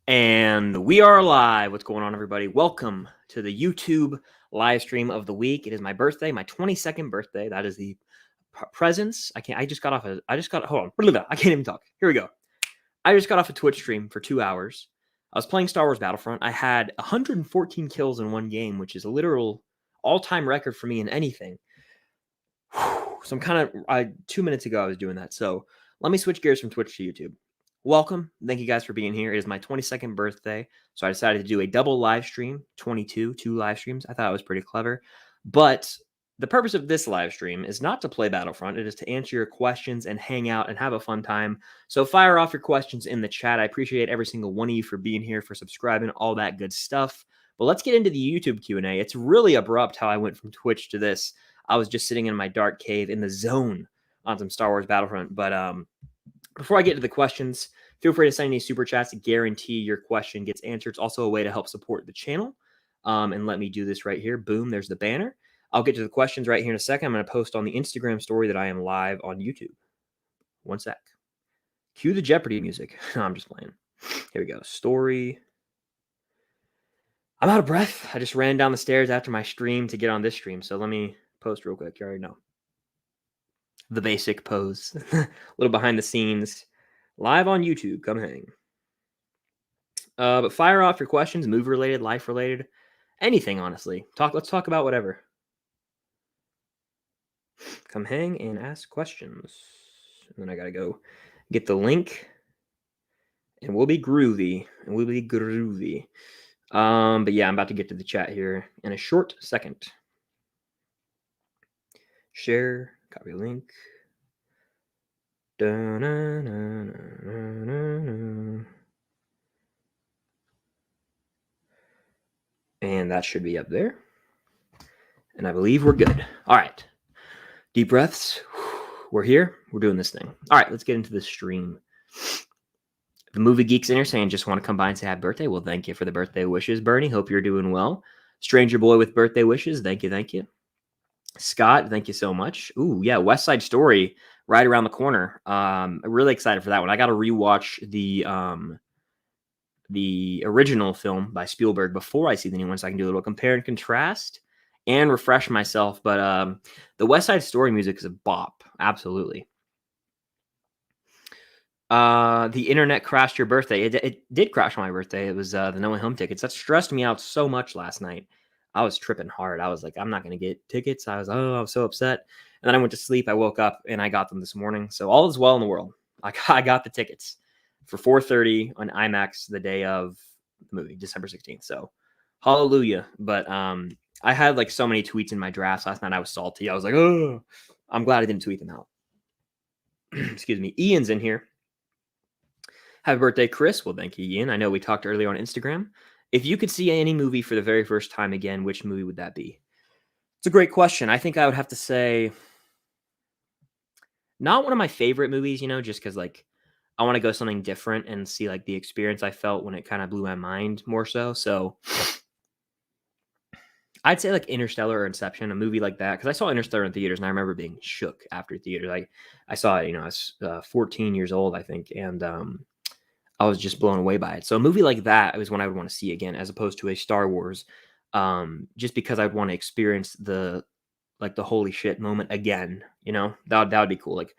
And we are live. What's going on, everybody? Welcome to the YouTube live stream of the week. It is my birthday, my 22nd birthday. That is the presents. Hold on. I can't even talk. Here we go. I just got off a Twitch stream for 2 hours. I was playing Star Wars Battlefront. I had 114 kills in one game, which is a literal all-time record for me in anything. So I'm kind of, 2 minutes ago I was doing that. So let me switch gears from Twitch to YouTube. Welcome. Thank you guys for being here. It is my 22nd birthday, so I decided to do a double live stream, two live streams. I thought it was pretty clever. But the purpose of this live stream is not to play Battlefront. It is to answer your questions and hang out and have a fun time. So fire off your questions in the chat. I appreciate every single one of you for being here, for subscribing, all that good stuff. But let's get into the YouTube Q&A. It's really abrupt how I went from Twitch to this. I was just sitting in my dark cave in the zone on some Star Wars Battlefront. But before I get to the questions, feel free to send any super chats to guarantee your question gets answered. It's also a way to help support the channel. And let me do this right here. Boom, there's the banner. I'll get to the questions right here in a second. I'm going to post on the Instagram story that I am live on YouTube. One sec. Cue the Jeopardy music. No, I'm just playing. Here we go. Story. I'm out of breath. I just ran down the stairs after my stream to get on this stream. So let me post real quick. You already know. The basic pose. A little behind the scenes. Live on YouTube. Come hang. But fire off your questions, movie related, life related, anything, honestly. Let's talk about whatever. Come hang and ask questions. And then I gotta go get the link. And we'll be groovy. But yeah, I'm about to get to the chat here in a short second. Share, copy link. And that should be up there. And I believe we're good. All right. Deep breaths. We're here. We're doing this thing. All right, let's get into the stream. The movie geeks in here saying just want to come by and say happy birthday. Well, thank you for the birthday wishes, Bernie. Hope you're doing well. Stranger boy with birthday wishes. Thank you. Scott, thank you so much. Ooh, yeah, West Side Story right around the corner. I'm really excited for that one. I got to rewatch the original film by Spielberg before I see the new one, so I can do a little compare and contrast and refresh myself. But the West Side Story music is a bop, absolutely. The internet crashed your birthday. It did crash on my birthday. It was the No Way Home tickets. That stressed me out so much last night. I was tripping hard. I was like, I'm not going to get tickets. I was so upset. And then I went to sleep. I woke up and I got them this morning. So all is well in the world. I got the tickets for 4:30 on IMAX the day of the movie, December 16th. So hallelujah. But I had like so many tweets in my drafts last night. I was salty. I was like, oh, I'm glad I didn't tweet them out. Excuse me. Ian's in here. Happy birthday, Chris. Well, thank you, Ian. I know we talked earlier on Instagram. If you could see any movie for the very first time again, which movie would that be? It's a great question. I think I would have to say not one of my favorite movies, just because like I want to go something different and see like the experience I felt when it kind of blew my mind more so. So I'd say like Interstellar or Inception, a movie like that, because I saw Interstellar in theaters and I remember being shook after theaters. I saw it, I was 14 years old, I think, and I was just blown away by it. So a movie like that is one I would want to see again, as opposed to a Star Wars, just because I'd want to experience the holy shit moment again. That would be cool. Like,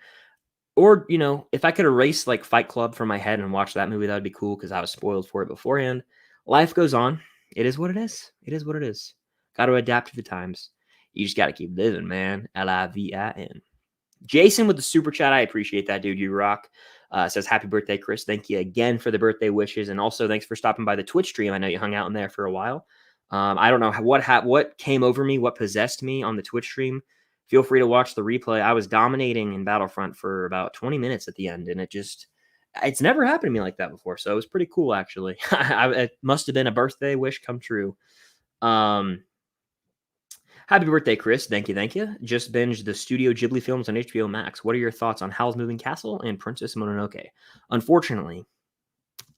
or if I could erase like Fight Club from my head and watch that movie, that would be cool because I was spoiled for it beforehand. Life goes on. It is what it is. Got to adapt to the times. You just got to keep living, man. LIVIN. Jason with the super chat. I appreciate that, dude. You rock. Says happy birthday, Chris. Thank you again for the birthday wishes, and also thanks for stopping by the Twitch stream. I know you hung out in there for a while. I don't know what came over me, what possessed me on the Twitch stream. Feel free to watch the replay. I was dominating in Battlefront for about 20 minutes at the end, and it's never happened to me like that before. So it was pretty cool, actually. It must have been a birthday wish come true. Happy birthday, Chris. Thank you. Just binged the Studio Ghibli films on HBO Max. What are your thoughts on Howl's Moving Castle and Princess Mononoke? Unfortunately,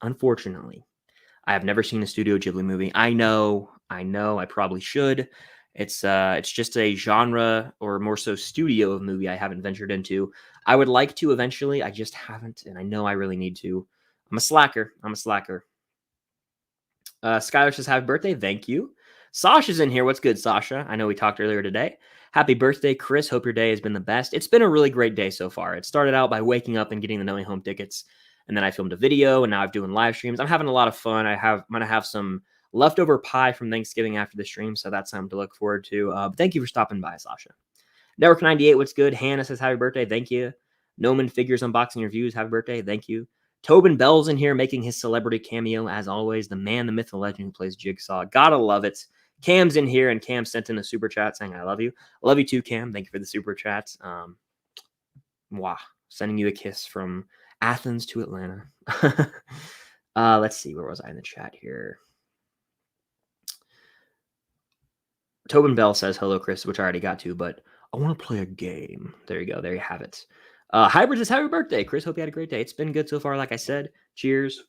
I have never seen a Studio Ghibli movie. I know, I probably should. It's just a genre, or more so studio, of movie I haven't ventured into. I would like to eventually. I just haven't, and I know I really need to. I'm a slacker. Skylar says, happy birthday. Thank you. Sasha's in here. What's good, Sasha? I know we talked earlier today. Happy birthday, Chris. Hope your day has been the best. It's been a really great day so far. It started out by waking up and getting the No Way Home tickets. And then I filmed a video, and now I'm doing live streams. I'm having a lot of fun. I'm going to have some leftover pie from Thanksgiving after the stream, so that's something to look forward to. But thank you for stopping by, Sasha. Network 98, what's good? Hannah says, happy birthday. Thank you. Noman Figures Unboxing Reviews, happy birthday. Thank you. Tobin Bell's in here making his celebrity cameo, as always. The man, the myth, the legend who plays Jigsaw. Gotta love it. Cam's in here, and Cam sent in a super chat saying, I love you. I love you too, Cam. Thank you for the super chats. Wow. Sending you a kiss from Athens to Atlanta. Let's see. Where was I in the chat here? Tobin Bell says, hello, Chris, which I already got to, but I want to play a game. There you go. There you have it. Hybrid says, happy birthday, Chris. Hope you had a great day. It's been good so far, like I said. Cheers.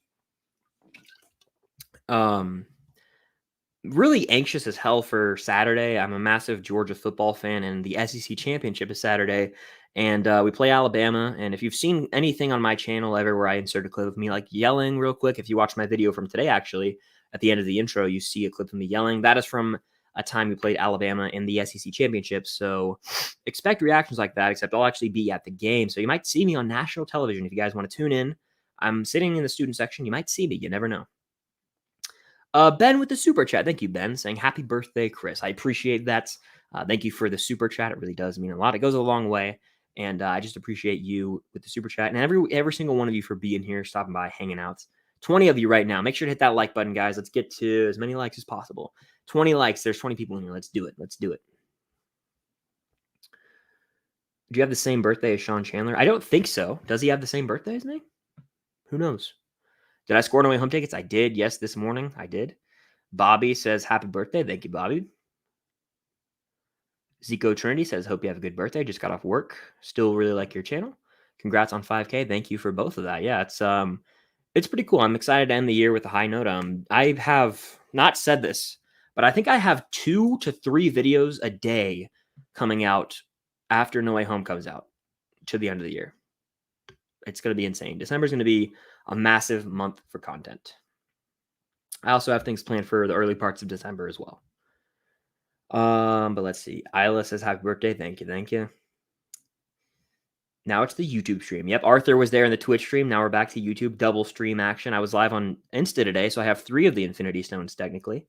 Really anxious as hell for Saturday. I'm a massive Georgia football fan, and the SEC championship is Saturday. And we play Alabama. And if you've seen anything on my channel ever where I insert a clip of me like yelling real quick, if you watch my video from today, actually, at the end of the intro, you see a clip of me yelling. That is from a time we played Alabama in the SEC championship. So expect reactions like that, except I'll actually be at the game. So you might see me on national television if you guys want to tune in. I'm sitting in the student section. You might see me. You never know. Ben with the super chat. Thank you, Ben, saying happy birthday, Chris. I appreciate that. Thank you for the super chat. It really does mean a lot. It goes a long way. And I just appreciate you with the super chat. And every single one of you for being here, stopping by, hanging out. 20 of you right now. Make sure to hit that like button, guys. Let's get to as many likes as possible. 20 likes. There's 20 people in here. Let's do it. Let's do it. Do you have the same birthday as Sean Chandler? I don't think so. Does he have the same birthday as me? Who knows? Did I score No Way Home tickets? I did. Yes, this morning. I did. Bobby says, happy birthday. Thank you, Bobby. Zico Trinity says, hope you have a good birthday. Just got off work. Still really like your channel. Congrats on 5K. Thank you for both of that. Yeah, it's pretty cool. I'm excited to end the year with a high note. I have not said this, but I think I have 2 to 3 videos a day coming out after No Way Home comes out to the end of the year. It's going to be insane. December is going to be a massive month for content. I also have things planned for the early parts of December as well. But let's see. Isla says, happy birthday. Thank you. Thank you. Now it's the YouTube stream. Yep, Arthur was there in the Twitch stream. Now we're back to YouTube. Double stream action. I was live on Insta today, so I have 3 of the Infinity Stones, technically.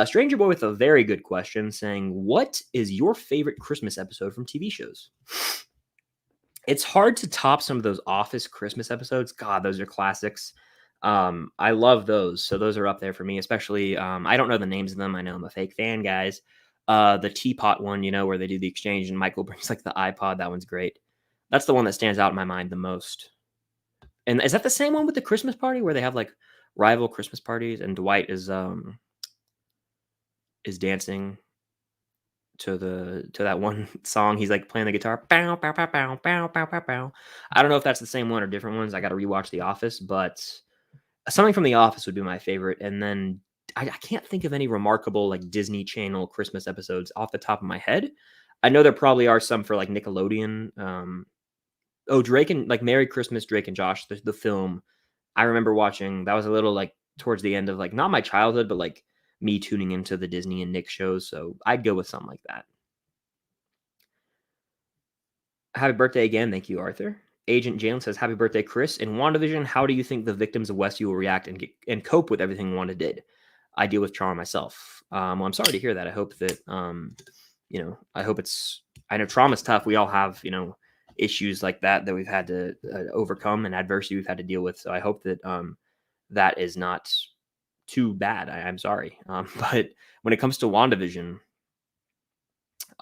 Stranger Boy with a very good question saying, what is your favorite Christmas episode from TV shows? It's hard to top some of those Office Christmas episodes. God, those are classics. I love those. So those are up there for me, especially, I don't know the names of them. I know I'm a fake fan, guys. The teapot one, where they do the exchange and Michael brings like the iPod. That one's great. That's the one that stands out in my mind the most. And is that the same one with the Christmas party where they have like rival Christmas parties and Dwight is dancing to that one song? He's like playing the guitar. Bow, bow, bow, bow, bow, bow, bow, bow. I don't know if that's the same one or different ones. I got to rewatch The Office, but something from The Office would be my favorite. And then I can't think of any remarkable like Disney Channel Christmas episodes off the top of my head. I know there probably are some for like Nickelodeon. Drake and like Merry Christmas, Drake and Josh, the film. I remember watching. That was a little like towards the end of like not my childhood, but like me tuning into the Disney and Nick shows. So I'd go with something like that. Happy birthday again. Thank you, Arthur. Agent Jalen says, happy birthday, Chris. In WandaVision, how do you think the victims of Westview will react and cope with everything Wanda did? I deal with trauma myself. Well, I'm sorry to hear that. I hope that, I know trauma's tough. We all have, issues like that we've had to overcome and adversity we've had to deal with. So I hope that that is not too bad. I'm sorry. But when it comes to WandaVision,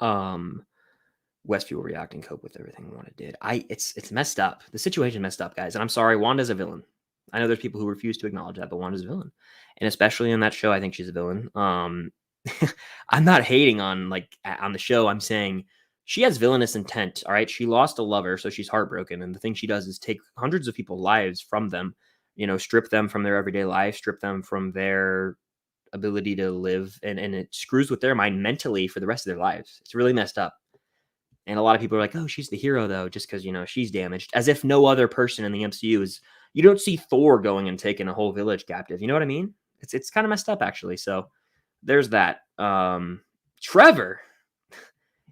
Westview will react and cope with everything Wanda did. It's messed up. The situation messed up, guys. And I'm sorry, Wanda's a villain. I know there's people who refuse to acknowledge that, but Wanda's a villain. And especially in that show, I think she's a villain. I'm not hating on the show. I'm saying she has villainous intent. All right. She lost a lover, so she's heartbroken. And the thing she does is take hundreds of people's lives from them, strip them from their everyday life, strip them from their ability to live. And it screws with their mind mentally for the rest of their lives. It's really messed up. And a lot of people are like, oh, she's the hero, though, just because, she's damaged. As if no other person in the MCU is, you don't see Thor going and taking a whole village captive. You know what I mean? It's kind of messed up actually. So there's that. Trevor,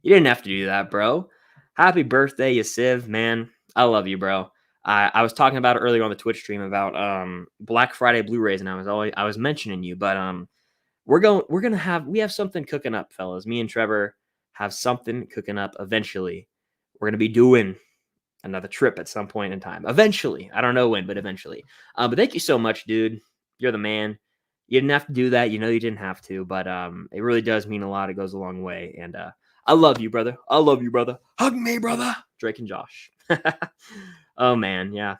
you didn't have to do that, bro. Happy birthday, you Civ, man. I love you, bro. I was talking about it earlier on the Twitch stream about Black Friday Blu-rays, and I was mentioning you, but we have something cooking up, fellas. Me and Trevor have something cooking up eventually. We're gonna be doing another trip at some point in time. Eventually. I don't know when, but eventually. But thank you so much, dude. You're the man. You didn't have to do that. You know you didn't have to, but it really does mean a lot. It goes a long way. And I love you, brother. I love you, brother. Hug me, brother. Drake and Josh. Oh man, yeah.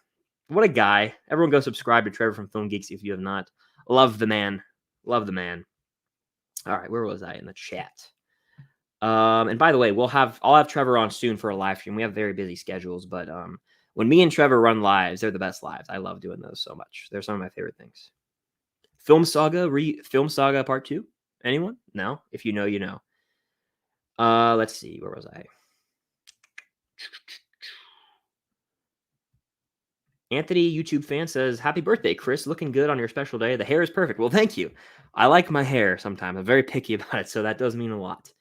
What a guy. Everyone go subscribe to Trevor from Film Geeks if you have not. Love the man. Love the man. All right, where was I in the chat? And by the way, I'll have Trevor on soon for a live stream. We have very busy schedules, but when me and Trevor run lives, they're the best lives. I love doing those so much. They're some of my favorite things. Film Saga Part 2? Anyone? No? If you know, you know. Let's see. Where was I? Anthony, YouTube fan, says, happy birthday, Chris. Looking good on your special day. The hair is perfect. Well, thank you. I like my hair sometimes. I'm very picky about it, so that does mean a lot.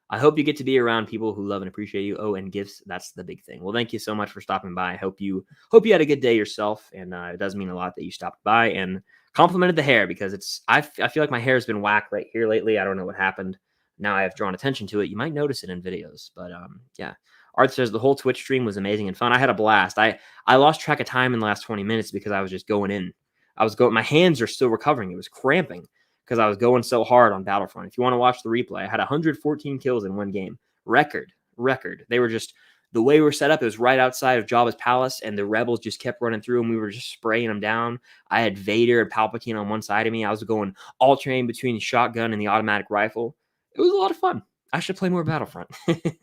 I hope you get to be around people who love and appreciate you. Oh, and gifts, that's the big thing. Well, thank you so much for stopping by. I hope you had a good day yourself, and it does mean a lot that you stopped by and complimented the hair, because I feel like my hair has been whack right here lately. I don't know what happened. Now I have drawn attention to it. You might notice it in videos, but yeah. Art says the whole Twitch stream was amazing and fun. I had a blast. I lost track of time in the last 20 minutes because I was just going in. My hands are still recovering. It was cramping because I was going so hard on Battlefront. If you want to watch the replay, I had 114 kills in one game. Record. They were just, the way we were set up, it was right outside of Jabba's palace, and the rebels just kept running through, and we were just spraying them down. I had Vader and Palpatine on one side of me. I was going alternating between the shotgun and the automatic rifle. It was a lot of fun. I should play more Battlefront. It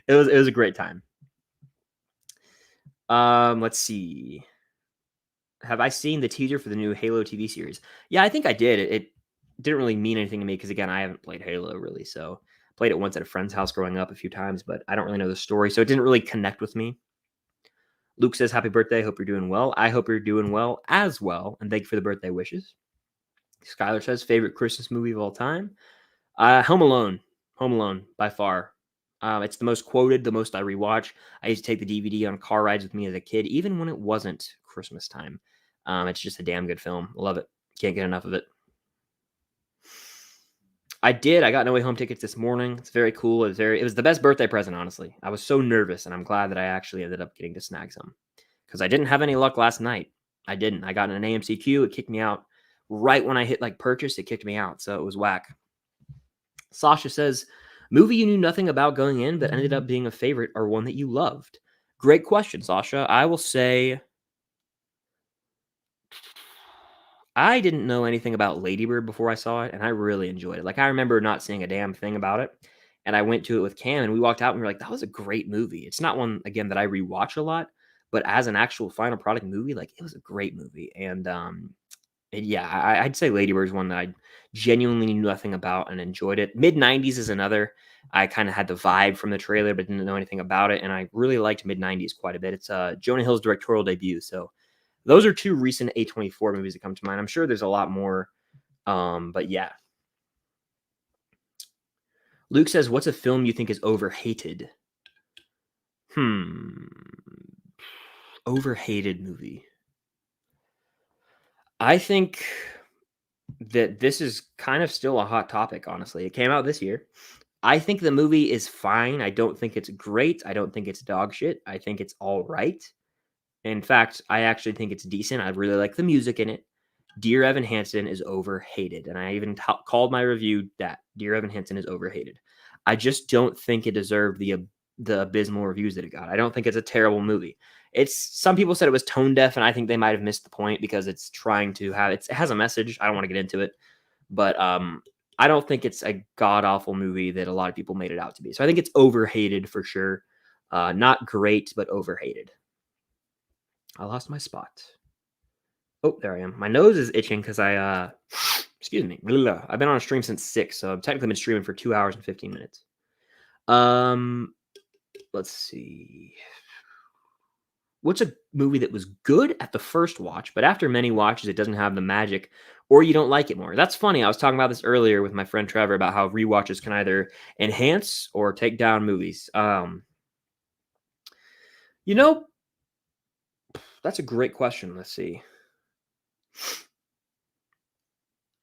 was a great time. Let's see. Have I seen the teaser for the new Halo TV series? Yeah, I think I did. It didn't really mean anything to me because, again, I haven't played Halo really. So played it once at a friend's house growing up a few times, but I don't really know the story, so it didn't really connect with me. Luke says, happy birthday. Hope you're doing well. I hope you're doing well as well, and thank you for the birthday wishes. Skylar says, favorite Christmas movie of all time? Home Alone. Home Alone, by far. It's the most quoted, the most I rewatch. I used to take the DVD on car rides with me as a kid, even when it wasn't Christmas time. It's just a damn good film. Love it. Can't get enough of it. I got No Way Home tickets this morning. It's very cool. It was the best birthday present, honestly. I was so nervous, and I'm glad that I actually ended up getting to snag some, because I didn't have any luck last night. I didn't. I got an AMC queue. It kicked me out right when I hit purchase. It kicked me out, so it was whack. Sasha says, movie you knew nothing about going in but ended up being a favorite, or one that you loved? Great question, Sasha. I will say I didn't know anything about Lady Bird before I saw it, and I really enjoyed it. I remember not seeing a damn thing about it, and I went to it with Cam, and we walked out, and we were like, that was a great movie. It's not one, again, that I rewatch a lot, but as an actual final product movie, it was a great movie. And yeah, I'd say Lady Bird is one that I genuinely knew nothing about and enjoyed it. Mid-90s is another. I kind of had the vibe from the trailer, but didn't know anything about it, and I really liked Mid-90s quite a bit. It's Jonah Hill's directorial debut, so those are two recent A24 movies that come to mind. I'm sure there's a lot more, but yeah. Luke says, what's a film you think is overhated? Overhated movie. I think that this is kind of still a hot topic, honestly. It came out this year. I think the movie is fine. I don't think it's great. I don't think it's dog shit. I think it's all right. In fact, I actually think it's decent. I really like the music in it. Dear Evan Hansen is overhated. And I even called my review that Dear Evan Hansen is overhated. I just don't think it deserved the abysmal reviews that it got. I don't think it's a terrible movie. Some people said it was tone deaf, and I think they might have missed the point because it's trying to have, it has a message. I don't want to get into it, but I don't think it's a god awful movie that a lot of people made it out to be. So I think it's overhated for sure. Not great, but overhated. I lost my spot. Oh, there I am. My nose is itching because excuse me. I've been on a stream since 6, so I've technically been streaming for 2 hours and 15 minutes. Let's see. What's a movie that was good at the first watch, but after many watches, it doesn't have the magic, or you don't like it more? That's funny. I was talking about this earlier with my friend Trevor about how rewatches can either enhance or take down movies. You know, that's a great question. Let's see.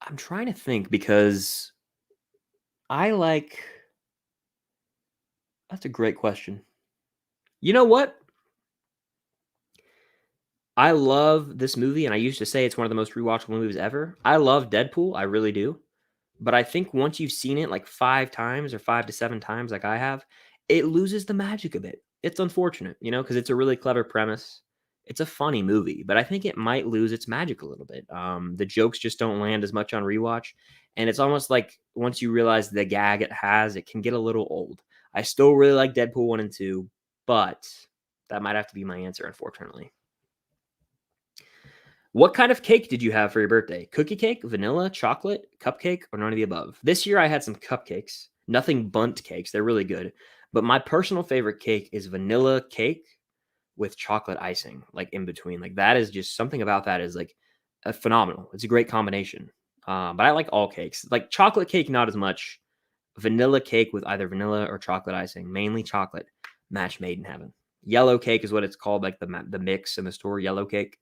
I'm trying to think because I like. That's a great question. You know what? I love this movie, and I used to say it's one of the most rewatchable movies ever. I love Deadpool, I really do. But I think once you've seen it like 5 times or 5 to 7 times like I have, it loses the magic a bit. It's unfortunate, because it's a really clever premise. It's a funny movie, but I think it might lose its magic a little bit. The jokes just don't land as much on rewatch, and it's almost like once you realize the gag it has, it can get a little old. I still really like Deadpool 1 and 2, but that might have to be my answer, unfortunately. What kind of cake did you have for your birthday? Cookie cake, vanilla, chocolate, cupcake, or none of the above? This year I had some cupcakes, nothing bunt cakes. They're really good. But my personal favorite cake is vanilla cake with chocolate icing, like in between. Like that is just something about that is like phenomenal. It's a great combination. But I like all cakes. Like chocolate cake, not as much. Vanilla cake with either vanilla or chocolate icing, mainly chocolate. Match made in heaven. Yellow cake is what it's called, like the mix in the store. Yellow cake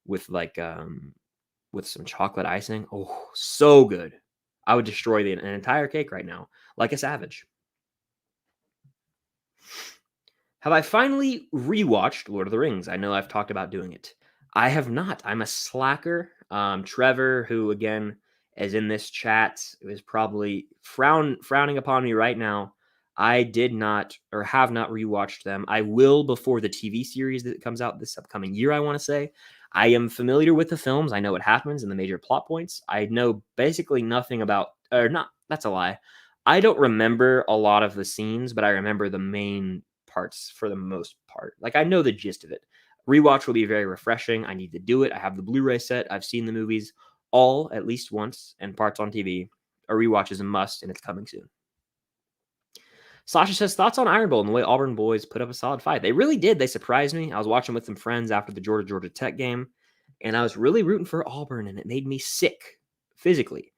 with with some chocolate icing. Oh, so good. I would destroy an entire cake right now, like a savage. Have I finally rewatched Lord of the Rings? I know I've talked about doing it. I have not. I'm a slacker. Trevor, who again is in this chat, is probably frowning upon me right now. I did not or have not rewatched them. I will before the TV series that comes out this upcoming year, I want to say. I am familiar with the films. I know what happens and the major plot points. I know basically nothing about, or not, that's a lie. I don't remember a lot of the scenes, but I remember the main parts for the most part. Like I know the gist of it. Rewatch will be very refreshing. I need to do it. I have the Blu-ray set. I've seen the movies all at least once and parts on TV. A rewatch is a must, and it's coming soon. Sasha says, thoughts on Iron Bowl and the way Auburn boys put up a solid fight. They really did. They surprised me. I was watching with some friends after the Georgia Tech game, and I was really rooting for Auburn, and it made me sick physically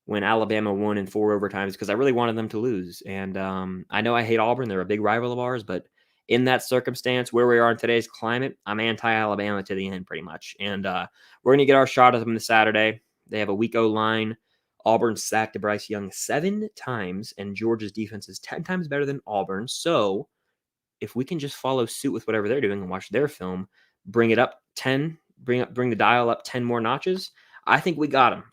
when Alabama won in 4 overtimes because I really wanted them to lose. And I know I hate Auburn. They're a big rival of ours, but in that circumstance, where we are in today's climate, I'm anti-Alabama to the end pretty much. And we're going to get our shot at them this Saturday. They have a weak O-line. Auburn sacked Bryce Young 7 times, and Georgia's defense is 10 times better than Auburn. So if we can just follow suit with whatever they're doing and watch their film, bring it up 10, bring the dial up 10 more notches, I think we got him.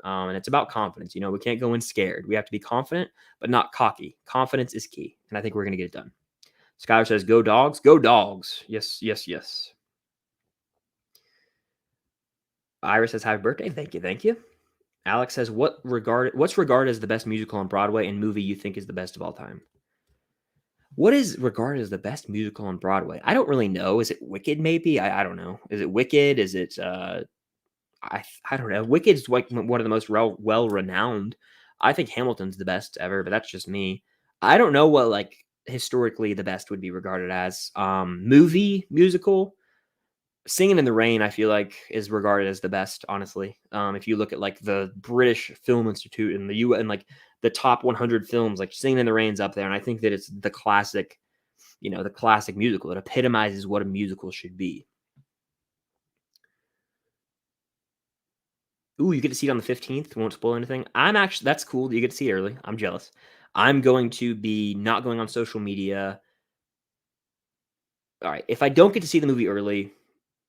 And it's about confidence. We can't go in scared. We have to be confident, but not cocky. Confidence is key, and I think we're going to get it done. Skylar says, go dogs. Go dogs. Yes, yes, yes. Iris says, happy birthday. Thank you. Alex says, what's regarded as the best musical on Broadway and movie you think is the best of all time? What is regarded as the best musical on Broadway? I don't really know. Is it Wicked, maybe? I don't know. Is it Wicked? Is it, I don't know. Wicked is like one of the most well-renowned. I think Hamilton's the best ever, but that's just me. I don't know what, like, historically the best would be regarded as. Musical. Singing in the Rain, I feel like, is regarded as the best, honestly. If you look at like the British Film Institute and the U and like the top 100 films, like Singing in the Rain's up there, and I think that it's the classic, the classic musical. It epitomizes what a musical should be. Ooh, you get to see it on the 15th. Won't spoil anything. That's cool. You get to see it early. I'm jealous. I'm going to be not going on social media. All right. If I don't get to see the movie early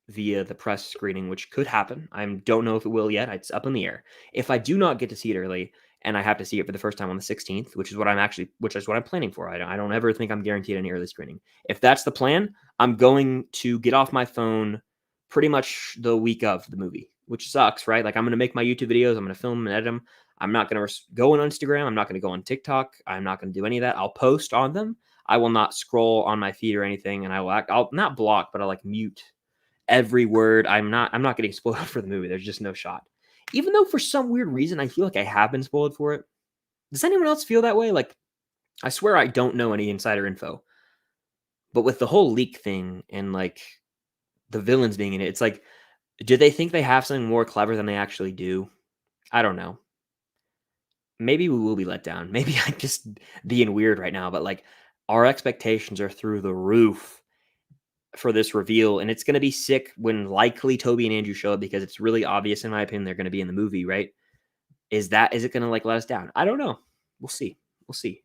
via the press screening, which could happen, I don't know if it will yet. It's up in the air. If I do not get to see it early and I have to see it for the first time on the 16th, which is what I'm planning for. I don't ever think I'm guaranteed any early screening. If that's the plan, I'm going to get off my phone pretty much the week of the movie, which sucks, right? Like I'm going to make my YouTube videos. I'm going to film and edit them. I'm not going to go on Instagram. I'm not going to go on TikTok. I'm not going to do any of that. I'll post on them. I will not scroll on my feed or anything. And I'll not block, but I'll like mute every word. I'm not getting spoiled for the movie. There's just no shot. Even though for some weird reason I feel like I have been spoiled for it. Does anyone else feel that way? Like, I swear I don't know any insider info. But with the whole leak thing and like the villains being in it. It's like, do they think they have something more clever than they actually do? I don't know. Maybe we will be let down. Maybe I'm just being weird right now, but like our expectations are through the roof for this reveal, and it's going to be sick when likely Toby and Andrew show up because it's really obvious, in my opinion, they're going to be in the movie, right? Is it going to like let us down? I don't know. We'll see. We'll see.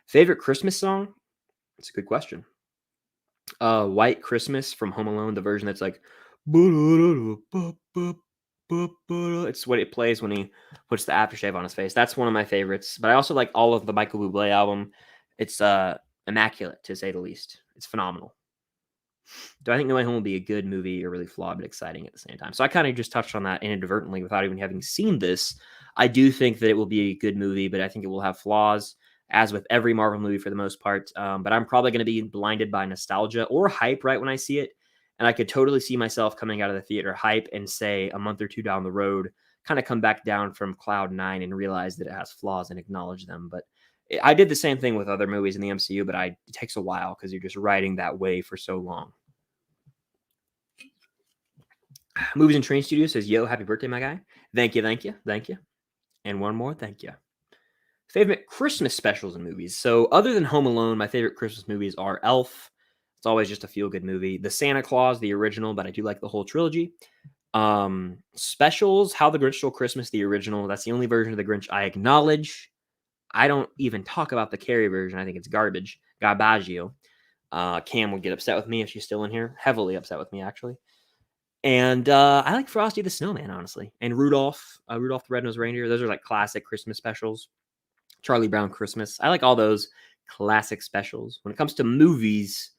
Favorite Christmas song? It's a good question. White Christmas from Home Alone, the version that's like, it's what it plays when he puts the aftershave on his face. That's one of my favorites. But I also like all of the Michael Bublé album. It's immaculate, to say the least. It's phenomenal. Do I think No Way Home will be a good movie or really flawed but exciting at the same time? So I kind of just touched on that inadvertently without even having seen this. I do think that it will be a good movie, but I think it will have flaws, as with every Marvel movie for the most part. But I'm probably going to be blinded by nostalgia or hype right when I see it. And I could totally see myself coming out of the theater hype and say a month or two down the road, kind of come back down from cloud nine and realize that it has flaws and acknowledge them. But I did the same thing with other movies in the MCU, but it takes a while because you're just riding that wave for so long. Movies and Train Studio says, yo, happy birthday, my guy. Thank you, thank you, thank you. And one more, thank you. Favorite Christmas specials and movies. So other than Home Alone, my favorite Christmas movies are Elf. It's always just a feel-good movie. The Santa Claus, the original, but I do like the whole trilogy. Specials, How the Grinch Stole Christmas, the original. That's the only version of the Grinch I acknowledge. I don't even talk about the Carrie version. I think it's garbage. Garbaggio. Cam would get upset with me if she's still in here. Heavily upset with me, actually. And I like Frosty the Snowman, honestly. And Rudolph the Red-Nosed Reindeer. Those are like classic Christmas specials. Charlie Brown Christmas. I like all those classic specials. When it comes to movies,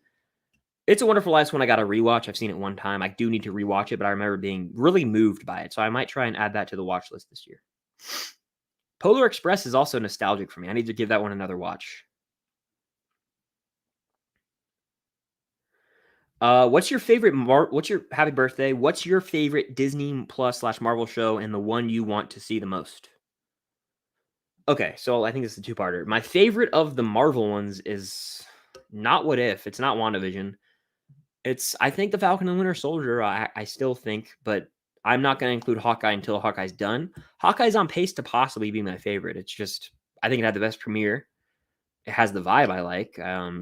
It's a Wonderful Life's one I got to rewatch. I've seen it one time. I do need to rewatch it, but I remember being really moved by it. So I might try and add that to the watch list this year. Polar Express is also nostalgic for me. I need to give that one another watch. What's your favorite happy birthday? What's your favorite Disney Plus / Marvel show and the one you want to see the most? Okay, so I think it's a two-parter. My favorite of the Marvel ones is not What If. It's not WandaVision. I think the Falcon and Winter Soldier, I still think, but I'm not going to include Hawkeye until Hawkeye's done. Hawkeye's on pace to possibly be my favorite. It's just, I think it had the best premiere. It has the vibe I like.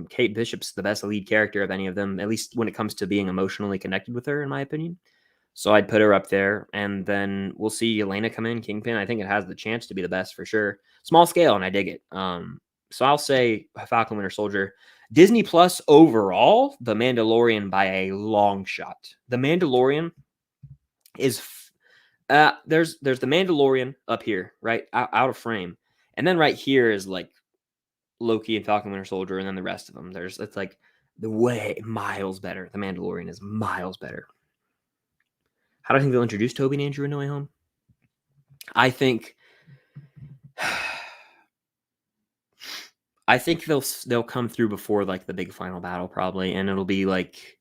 Kate Bishop's the best lead character of any of them, at least when it comes to being emotionally connected with her, in my opinion. So I'd put her up there, and then we'll see Elena come in, Kingpin. I think it has the chance to be the best for sure. Small scale, and I dig it. So I'll say Falcon Winter Soldier. Disney Plus overall, The Mandalorian by a long shot. The Mandalorian is there's The Mandalorian up here, right out of frame, and then right here is like Loki and Falcon Winter Soldier, and then the rest of them. It's like the way miles better. The Mandalorian is miles better. How do I think they'll introduce Toby and Andrew in No Way Home? I think they'll come through before like the big final battle probably, and it'll be like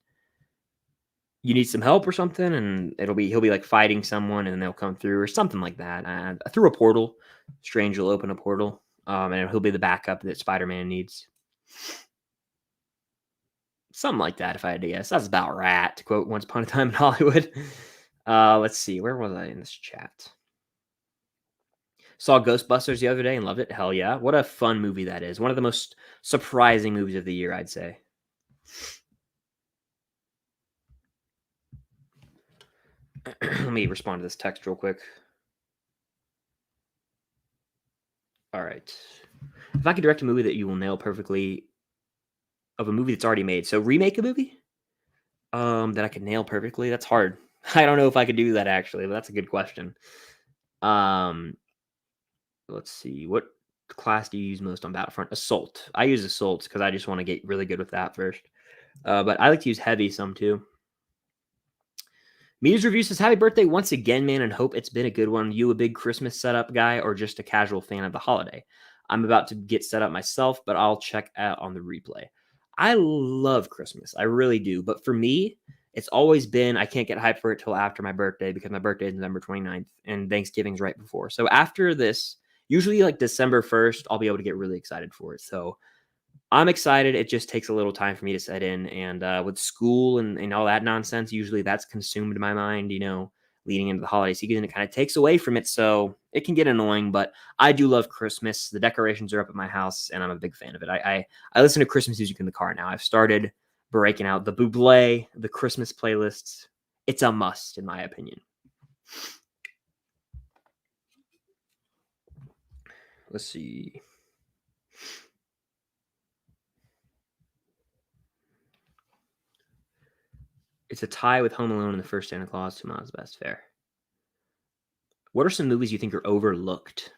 you need some help or something, and he'll be like fighting someone, and they'll come through or something like that. Through a portal, Strange will open a portal, and he'll be the backup that Spider-Man needs. Something like that, if I had to guess. That's about right, to quote Once Upon a Time in Hollywood. Let's see. Where was I in this chat? Saw Ghostbusters the other day and loved it. Hell yeah. What a fun movie that is. One of the most surprising movies of the year, I'd say. Let me respond to this text real quick. All right. If I could direct a movie that you will nail perfectly of a movie that's already made. So remake a movie that I could nail perfectly. That's hard. I don't know if I could do that actually, but that's a good question. Let's see. What class do you use most on Battlefront? Assault. I use Assault because I just want to get really good with that first. But I like to use Heavy some too. Media's Review says, happy birthday once again, man, and hope it's been a good one. You a big Christmas setup guy or just a casual fan of the holiday? I'm about to get set up myself, but I'll check out on the replay. I love Christmas. I really do. But for me, it's always been, I can't get hyped for it till after my birthday because my birthday is November 29th and Thanksgiving's right before. So after this, usually like December 1st, I'll be able to get really excited for it. So I'm excited. It just takes a little time for me to set in. And with school and all that nonsense, usually that's consumed my mind, leading into the holiday season. It kind of takes away from it. So it can get annoying, but I do love Christmas. The decorations are up at my house, and I'm a big fan of it. I listen to Christmas music in the car now. I've started breaking out the Bublé, the Christmas playlists. It's a must, in my opinion. Let's see. It's a tie with Home Alone and the first Santa Claus. 2 Miles Best Fair. What are some movies you think are overlooked?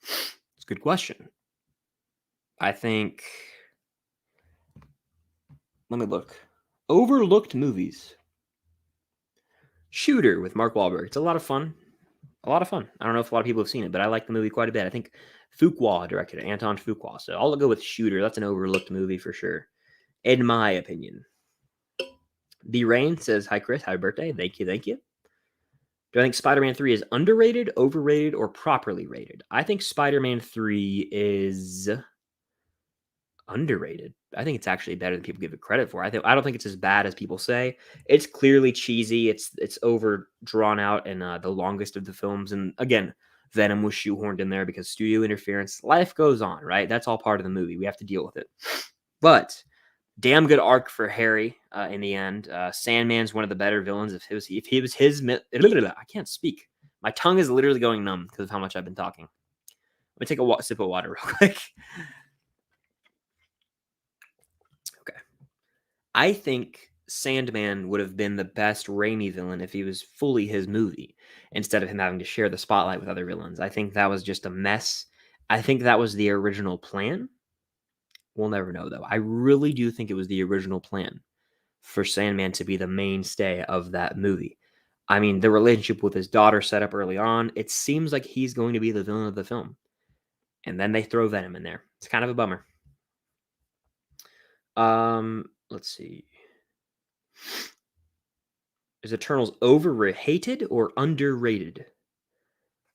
It's a good question. I think. Let me look. Overlooked movies. Shooter with Mark Wahlberg. It's a lot of fun. A lot of fun. I don't know if a lot of people have seen it, but I like the movie quite a bit. I think Fuqua directed it, Anton Fuqua. So I'll go with Shooter. That's an overlooked movie for sure, in my opinion. The Rain says, "Hi Chris, happy birthday." Thank you, thank you. Do I think Spider-Man 3 is underrated, overrated, or properly rated? I think Spider-Man 3 is underrated. I think it's actually better than people give it credit for. I don't think it's as bad as people say. It's clearly cheesy. It's over drawn out and the longest of the films. And again, Venom was shoehorned in there because studio interference. Life goes on, right? That's all part of the movie. We have to deal with it. But damn good arc for Harry in the end. Sandman's one of the better villains. If he was his, I can't speak. My tongue is literally going numb because of how much I've been talking. Let me take a sip of water real quick. Okay. I think Sandman would have been the best Raimi villain if he was fully his movie instead of him having to share the spotlight with other villains. I think that was just a mess. I think that was the original plan. We'll never know, though. I really do think it was the original plan for Sandman to be the mainstay of that movie. I mean, the relationship with his daughter set up early on, it seems like he's going to be the villain of the film. And then they throw Venom in there. It's kind of a bummer. Let's see. Is Eternals overrated or underrated?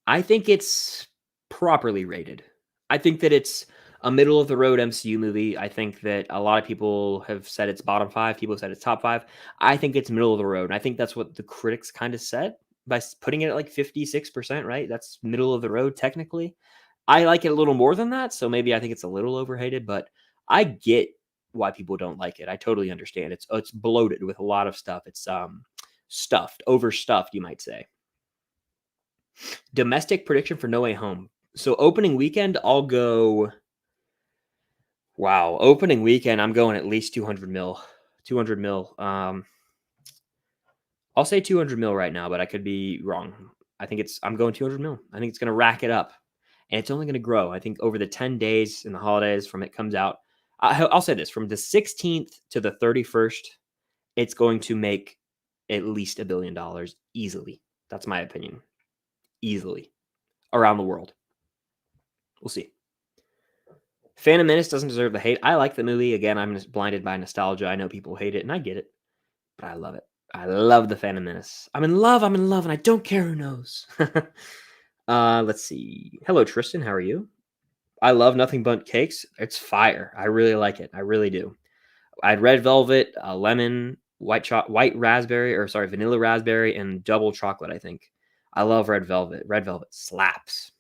I think it's properly rated. I think that it's a middle of the road MCU movie. I think that a lot of people have said it's bottom 5. People have said it's top 5. I think it's middle of the road. And I think that's what the critics kind of said by putting it at like 56%, right? That's middle of the road technically. I like it a little more than that, so maybe I think it's a little overhated, but I get why people don't like it. I totally understand. It's bloated with a lot of stuff. It's stuffed, overstuffed, you might say. Domestic prediction for No Way Home. So opening weekend, I'll go. Wow, opening weekend, I'm going at least 200 mil. 200 mil. I'll say 200 mil right now, but I could be wrong. I'm going 200 mil. I think it's going to rack it up, and it's only going to grow. I think over the 10 days in the holidays from it comes out, I'll say this: from the 16th to the 31st, it's going to make at least $1 billion easily. That's my opinion. Easily around the world. We'll see. Phantom Menace doesn't deserve the hate. I like the movie. Again, I'm just blinded by nostalgia. I know people hate it, and I get it, but I love it. I love the Phantom Menace. I'm in love, and I don't care who knows. Let's see. Hello, Tristan. How are you? I love Nothing But Cakes. It's fire. I really like it. I really do. I had red velvet, lemon, white raspberry, vanilla raspberry, and double chocolate, I think. I love red velvet. Red velvet slaps.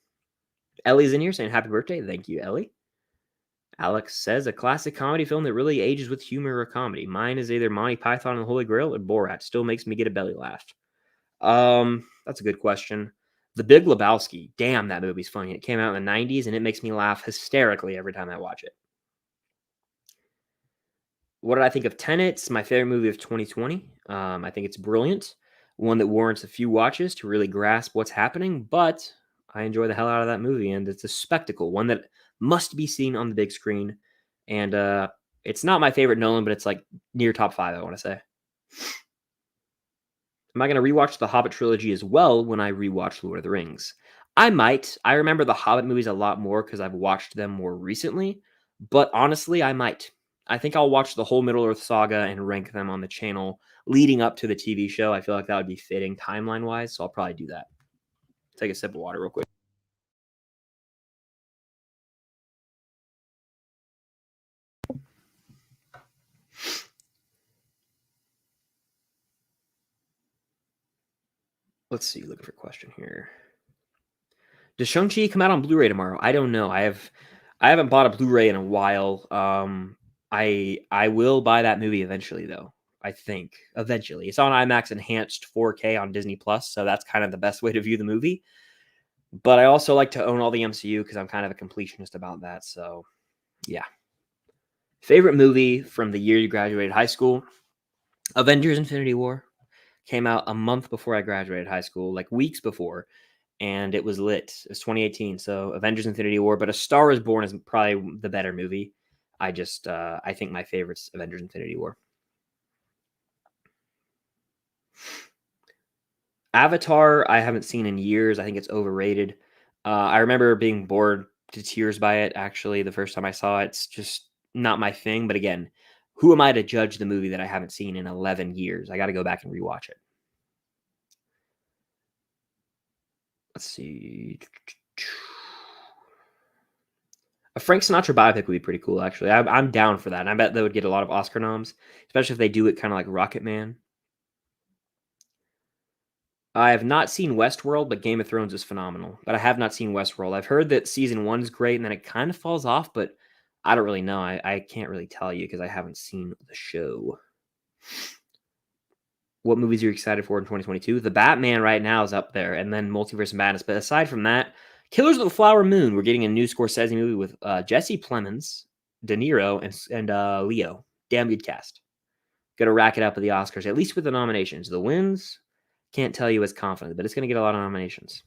Ellie's in here saying happy birthday. Thank you, Ellie. Alex says a classic comedy film that really ages with humor or comedy. Mine is either Monty Python and the Holy Grail or Borat. Still makes me get a belly laugh. That's a good question. The Big Lebowski. Damn, that movie's funny. It came out in the 90s, and it makes me laugh hysterically every time I watch it. What did I think of Tenet? It's my favorite movie of 2020. I think it's brilliant. One that warrants a few watches to really grasp what's happening, but I enjoy the hell out of that movie, and it's a spectacle. One that must be seen on the big screen. And it's not my favorite Nolan, but it's like near top 5, I want to say. Am I going to rewatch the Hobbit trilogy as well when I rewatch Lord of the Rings? I might. I remember the Hobbit movies a lot more because I've watched them more recently. But honestly, I might. I think I'll watch the whole Middle-earth saga and rank them on the channel leading up to the TV show. I feel like that would be fitting timeline-wise, so I'll probably do that. Take a sip of water real quick. Let's see. Looking for a question here. Does Shang-Chi come out on Blu-ray tomorrow? I don't know. I haven't bought a Blu-ray in a while. I will buy that movie eventually, though. I think eventually. It's on IMAX enhanced 4K on Disney Plus, so that's kind of the best way to view the movie. But I also like to own all the MCU because I'm kind of a completionist about that. So, yeah. Favorite movie from the year you graduated high school? Avengers: Infinity War came out a month before I graduated high school, like weeks before, and it was lit. It was 2018, so Avengers: Infinity War. But A Star Is Born is probably the better movie. I think my favorite's Avengers: Infinity War. Avatar, I haven't seen in years. I think it's overrated. I remember being bored to tears by it, actually, the first time I saw it. It's just not my thing. But again, who am I to judge the movie that I haven't seen in 11 years? I got to go back and rewatch it. Let's see. A Frank Sinatra biopic would be pretty cool, actually. I'm down for that. And I bet they would get a lot of Oscar noms, especially if they do it kind of like Rocket Man. I have not seen Westworld, but Game of Thrones is phenomenal. But I have not seen Westworld. I've heard that season 1's great and then it kind of falls off, but I don't really know. I can't really tell you because I haven't seen the show. What movies are you excited for in 2022? The Batman right now is up there, and then Multiverse of Madness. But aside from that, Killers of the Flower Moon. We're getting a new Scorsese movie with Jesse Plemons, De Niro, and Leo. Damn good cast. Gonna rack it up at the Oscars, at least with the nominations. The wins, can't tell you as confident, but it's gonna get a lot of nominations.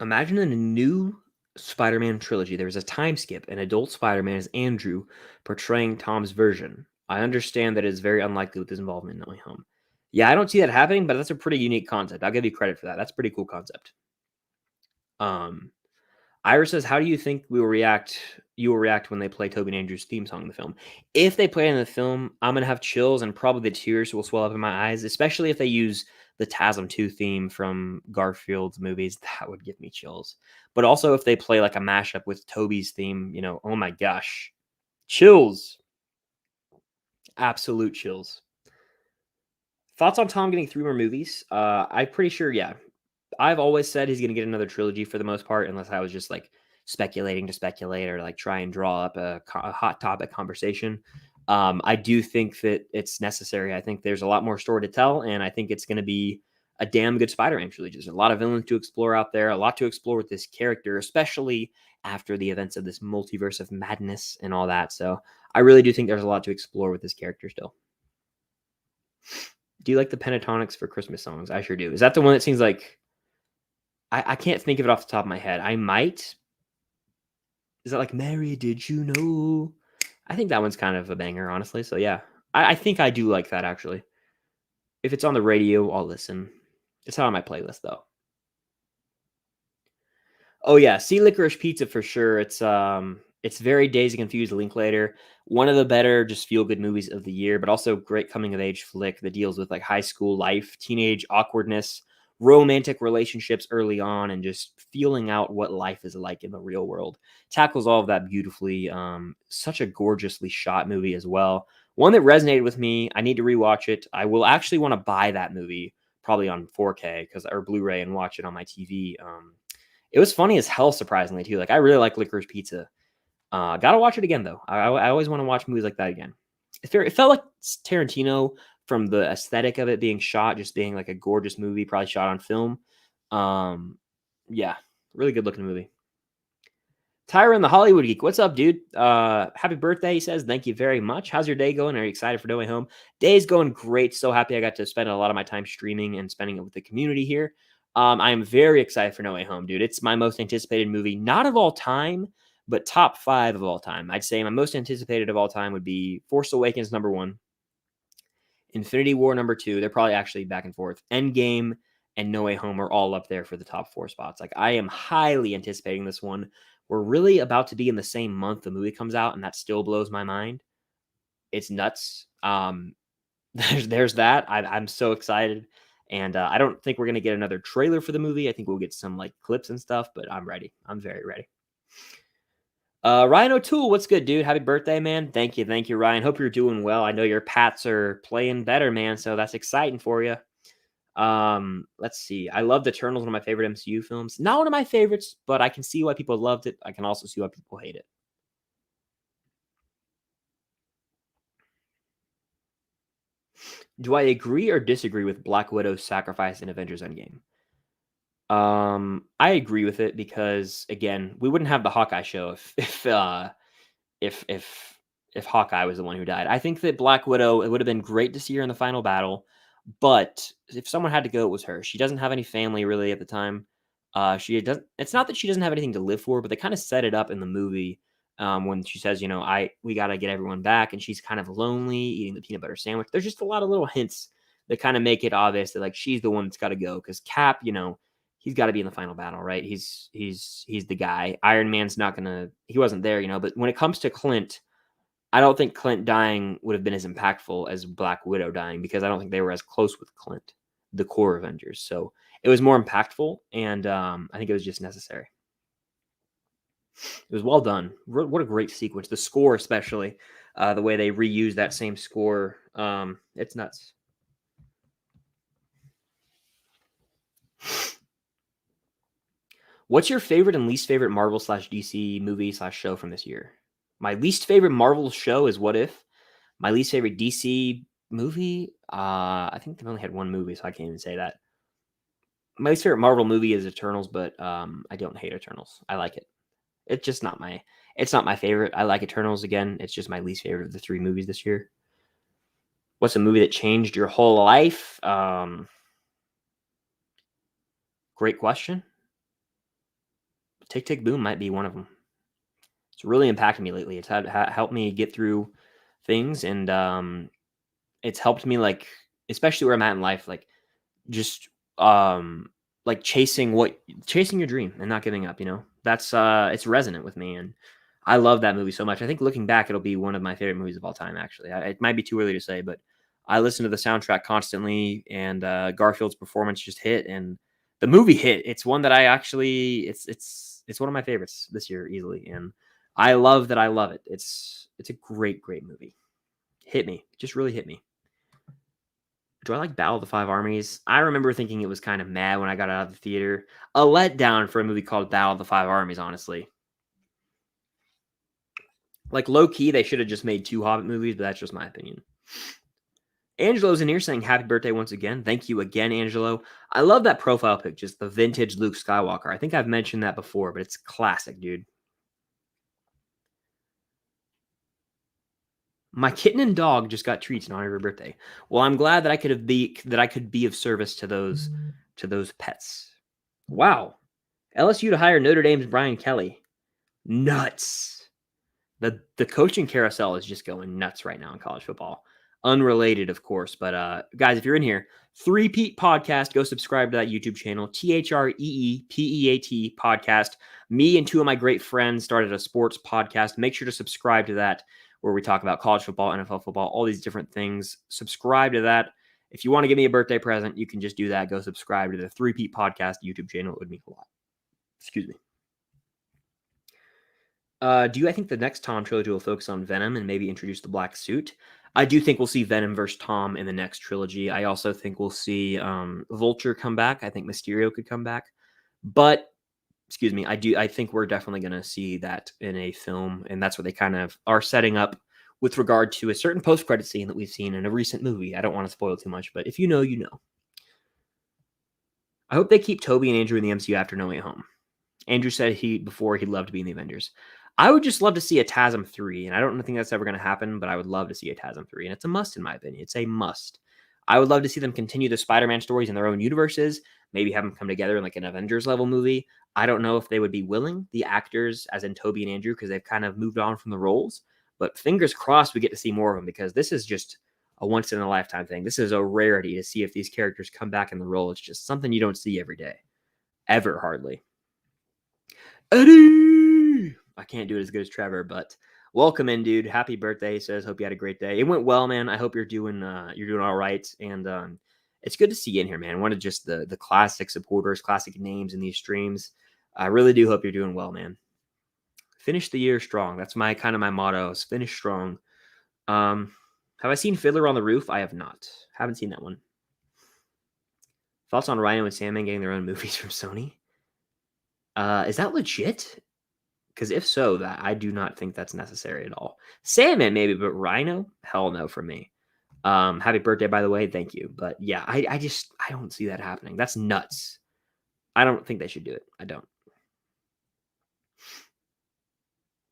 Imagine in a new Spider-Man trilogy, there was a time skip. An adult Spider-Man is Andrew, portraying Tom's version. I understand that it is very unlikely with his involvement in No Way Home. Yeah, I don't see that happening, but that's a pretty unique concept. I'll give you credit for that. That's a pretty cool concept. Ira says, "How do you think we will react? You will react when they play Tobey and Andrew's theme song in the film. If they play it in the film, I'm gonna have chills and probably the tears will swell up in my eyes, especially if they use the TASM 2 theme from Garfield's movies. That would give me chills. But also if they play like a mashup with Toby's theme, oh my gosh, chills, absolute chills. Thoughts on Tom getting 3 more movies? I'm pretty sure, yeah. I've always said he's going to get another trilogy for the most part, unless I was just like speculating to speculate or like try and draw up a hot topic conversation. I do think that it's necessary. I think there's a lot more story to tell, and I think it's going to be a damn good Spider-Man trilogy. There's a lot of villains to explore out there, a lot to explore with this character, especially after the events of this multiverse of madness and all that. So I really do think there's a lot to explore with this character still. Do you like the Pentatonics for Christmas songs? I sure do. Is that the one that seems like... I can't think of it off the top of my head. I might. Is that like Mary, Did You Know? I think that one's kind of a banger, honestly. So yeah, I think I do like that actually. If it's on the radio, I'll listen. It's not on my playlist though. Oh yeah, Sea Licorice Pizza for sure. It's very Dazed and Confused Linklater. One of the better just feel good movies of the year, but also great coming of age flick that deals with like high school life, teenage awkwardness, romantic relationships early on, and just feeling out what life is like in the real world. Tackles all of that beautifully. Such a gorgeously shot movie as well. One that resonated with me. I need to rewatch it. I will actually want to buy that movie probably on 4K or Blu-ray and watch it on my TV. It was funny as hell, surprisingly too. Like I really like Licorice Pizza. Gotta watch it again though. I always want to watch movies like that again. It felt like Tarantino from the aesthetic of it being shot, just being like a gorgeous movie, probably shot on film. Yeah, really good looking movie. Tyron the Hollywood Geek, what's up, dude? Happy birthday, he says. Thank you very much. How's your day going? Are you excited for No Way Home? Day's going great. So happy I got to spend a lot of my time streaming and spending it with the community here. I am very excited for No Way Home, dude. It's my most anticipated movie, not of all time, but top 5 of all time. I'd say my most anticipated of all time would be Force Awakens #1, Infinity War #2. They're probably actually back and forth. Endgame and No Way Home are all up there for the top 4 spots. Like I am highly anticipating this one. We're really about to be in the same month the movie comes out, and that still blows my mind. It's nuts. There's that. I'm so excited. And I don't think we're going to get another trailer for the movie. I think we'll get some like clips and stuff, but I'm ready. I'm very ready. Ryan O'Toole, what's good, dude? Happy birthday, man. Thank you, Ryan. Hope you're doing well. I know your Pats are playing better, man, so that's exciting for you. Let's see. I love The Eternals, one of my favorite MCU films. Not one of my favorites, but I can see why people loved it. I can also see why people hate it. Do I agree or disagree with Black Widow's sacrifice in Avengers Endgame? I agree with it because again, we wouldn't have the Hawkeye show if if Hawkeye was the one who died. I think that Black Widow, it would have been great to see her in the final battle, but if someone had to go, it was her. She doesn't have any family really at the time. She doesn't. It's not that she doesn't have anything to live for, but they kind of set it up in the movie when she says, we got to get everyone back, and she's kind of lonely eating the peanut butter sandwich. There's just a lot of little hints that kind of make it obvious that like she's the one that's got to go because Cap, he's got to be in the final battle, right? He's the guy. Iron Man's not gonna. He wasn't there, But when it comes to Clint, I don't think Clint dying would have been as impactful as Black Widow dying because I don't think they were as close with Clint, the core Avengers. So it was more impactful, and I think it was just necessary. It was well done. What a great sequence. The score, especially the way they reused that same score. It's nuts. What's your favorite and least favorite Marvel / DC movie / show from this year? My least favorite Marvel show is What If. My least favorite DC movie, I think they've only had one movie, so I can't even say that. My least favorite Marvel movie is Eternals, but I don't hate Eternals. I like it. It's just not my favorite. I like Eternals again. It's just my least favorite of the 3 movies this year. What's a movie that changed your whole life? Great question. Tick, Tick, Boom might be one of them. It's really impacted me lately. It's helped me get through things, and it's helped me, like, especially where I'm at in life, like, just, like, chasing your dream and not giving up, That's, it's resonant with me, and I love that movie so much. I think looking back, it'll be one of my favorite movies of all time, actually. It might be too early to say, but I listen to the soundtrack constantly, and Garfield's performance just hit, and the movie hit. It's one that I actually it's one of my favorites this year easily, and I love that I love it. It's a great movie. Hit me. Just really hit me. Do I like Battle of the Five Armies? I remember thinking it was kind of mad when I got out of the theater. A letdown for a movie called Battle of the Five Armies, honestly. Like, low-key, they should have just made 2 Hobbit movies, but that's just my opinion. Angelo's in here saying happy birthday once again. Thank you again, Angelo. I love that profile pic, just the vintage Luke Skywalker. I think I've mentioned that before, but it's classic, dude. My kitten and dog just got treats in honor of her birthday. Well, I'm glad that I could be of service to those pets. Wow. LSU to hire Notre Dame's Brian Kelly. Nuts. The coaching carousel is just going nuts right now in college football. Unrelated, of course, but guys, if you're in here, Three-Peat Podcast, go subscribe to that YouTube channel, THREEPEAT Podcast. Me and 2 of my great friends started a sports podcast. Make sure to subscribe to that, where we talk about college football, NFL football, all these different things. Subscribe to that. If you want to give me a birthday present, you can just do that. Go subscribe to the Three-Peat Podcast YouTube channel. It would mean a lot. Excuse me. I think the next Tom trilogy will focus on Venom and maybe introduce the black suit? I do think we'll see Venom versus Tom in the next trilogy. I also think we'll see Vulture come back. I think Mysterio could come back. But, excuse me, I think we're definitely going to see that in a film, and that's what they kind of are setting up with regard to a certain post-credit scene that we've seen in a recent movie. I don't want to spoil too much, but if you know, you know. I hope they keep Toby and Andrew in the MCU after No Way Home. Andrew said before he'd love to be in the Avengers. I would just love to see a TASM 3, and I don't think that's ever going to happen, but I would love to see a TASM 3, and it's a must in my opinion. It's a must. I would love to see them continue the Spider-Man stories in their own universes, maybe have them come together in like an Avengers-level movie. I don't know if they would be willing, the actors, as in Toby and Andrew, because they've kind of moved on from the roles, but fingers crossed we get to see more of them, because this is just a once-in-a-lifetime thing. This is a rarity to see if these characters come back in the role. It's just something you don't see every day. Ever, hardly. Eddie! I can't do it as good as Trevor, but welcome in, dude. Happy birthday. He says, hope you had a great day. It went well, man. I hope you're doing all right. And it's good to see you in here, man. One of just the classic supporters, classic names in these streams. I really do hope you're doing well, man. Finish the year strong. That's my kind of my motto is finish strong. Have I seen Fiddler on the Roof? I have not. Haven't seen that one. Thoughts on Rhino and Sandman getting their own movies from Sony? Is that legit? Because if so, that I do not think that's necessary at all. Sandman maybe, but Rhino? Hell no from me. Happy birthday, by the way. Thank you. But yeah, I don't see that happening. That's nuts. I don't think they should do it. I don't.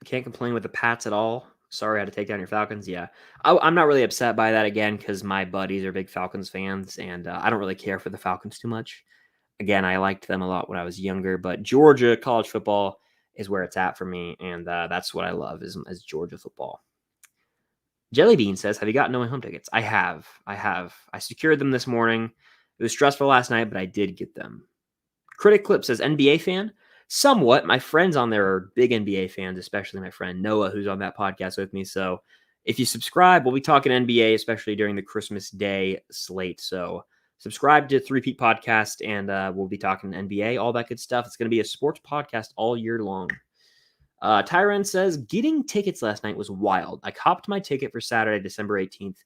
Can't complain with the Pats at all. Sorry I had to take down your Falcons. Yeah. I'm not really upset by that again because my buddies are big Falcons fans, and I don't really care for the Falcons too much. Again, I liked them a lot when I was younger, but Georgia college football is where it's at for me, and that's what I love is Georgia football. Jellybean says, have you gotten No Way Home tickets? I have. I secured them this morning. It was stressful last night, but I did get them. Critic Clip says, NBA fan? Somewhat. My friends on there are big NBA fans, especially my friend Noah, who's on that podcast with me. So if you subscribe, we'll be talking NBA, especially during the Christmas Day slate. So subscribe to 3Peat Podcast, and we'll be talking NBA, all that good stuff. It's going to be a sports podcast all year long. Tyron says, getting tickets last night was wild. I copped my ticket for Saturday, December 18th.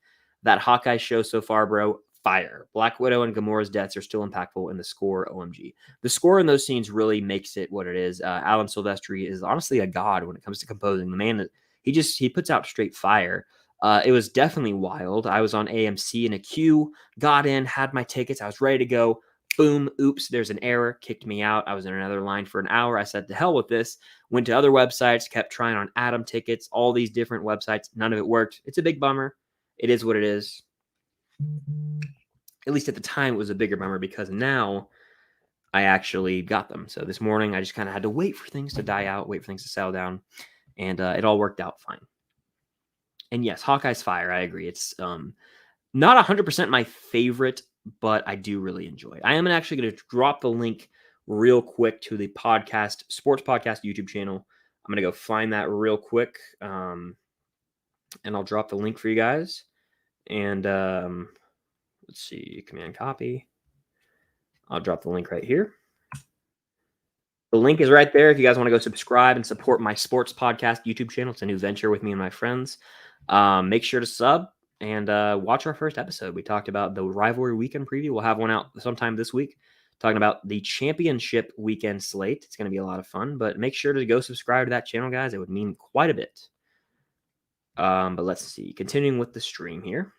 That Hawkeye show so far, bro, fire. Black Widow and Gamora's deaths are still impactful in the score, OMG. The score in those scenes really makes it what it is. Alan Silvestri is honestly a god when it comes to composing. The man, he puts out straight fire. It was definitely wild. I was on AMC in a queue, got in, had my tickets. I was ready to go. Boom, oops, there's an error, kicked me out. I was in another line for an hour. I said, to hell with this. Went to other websites, kept trying on Atom tickets, all these different websites. None of it worked. It's a big bummer. It is what it is. At least at the time, it was a bigger bummer because now I actually got them. So this morning, I just kind of had to wait for things to die out, wait for things to settle down, and it all worked out fine. And yes, Hawkeye's fire. I agree. It's not 100% my favorite, but I do really enjoy it. I am actually going to drop the link real quick to the podcast, sports podcast YouTube channel. I'm going to go find that real quick, and I'll drop the link for you guys. And let's see, command copy. I'll drop the link right here. The link is right there if you guys want to go subscribe and support my sports podcast YouTube channel. It's a new venture with me and my friends. Make sure to sub and watch our first episode. We talked about the rivalry weekend preview. We'll have one out sometime this week talking about the championship weekend slate. It's going to be a lot of fun, but make sure to go subscribe to that channel, guys. It would mean quite a bit. But let's see. Continuing with the stream here.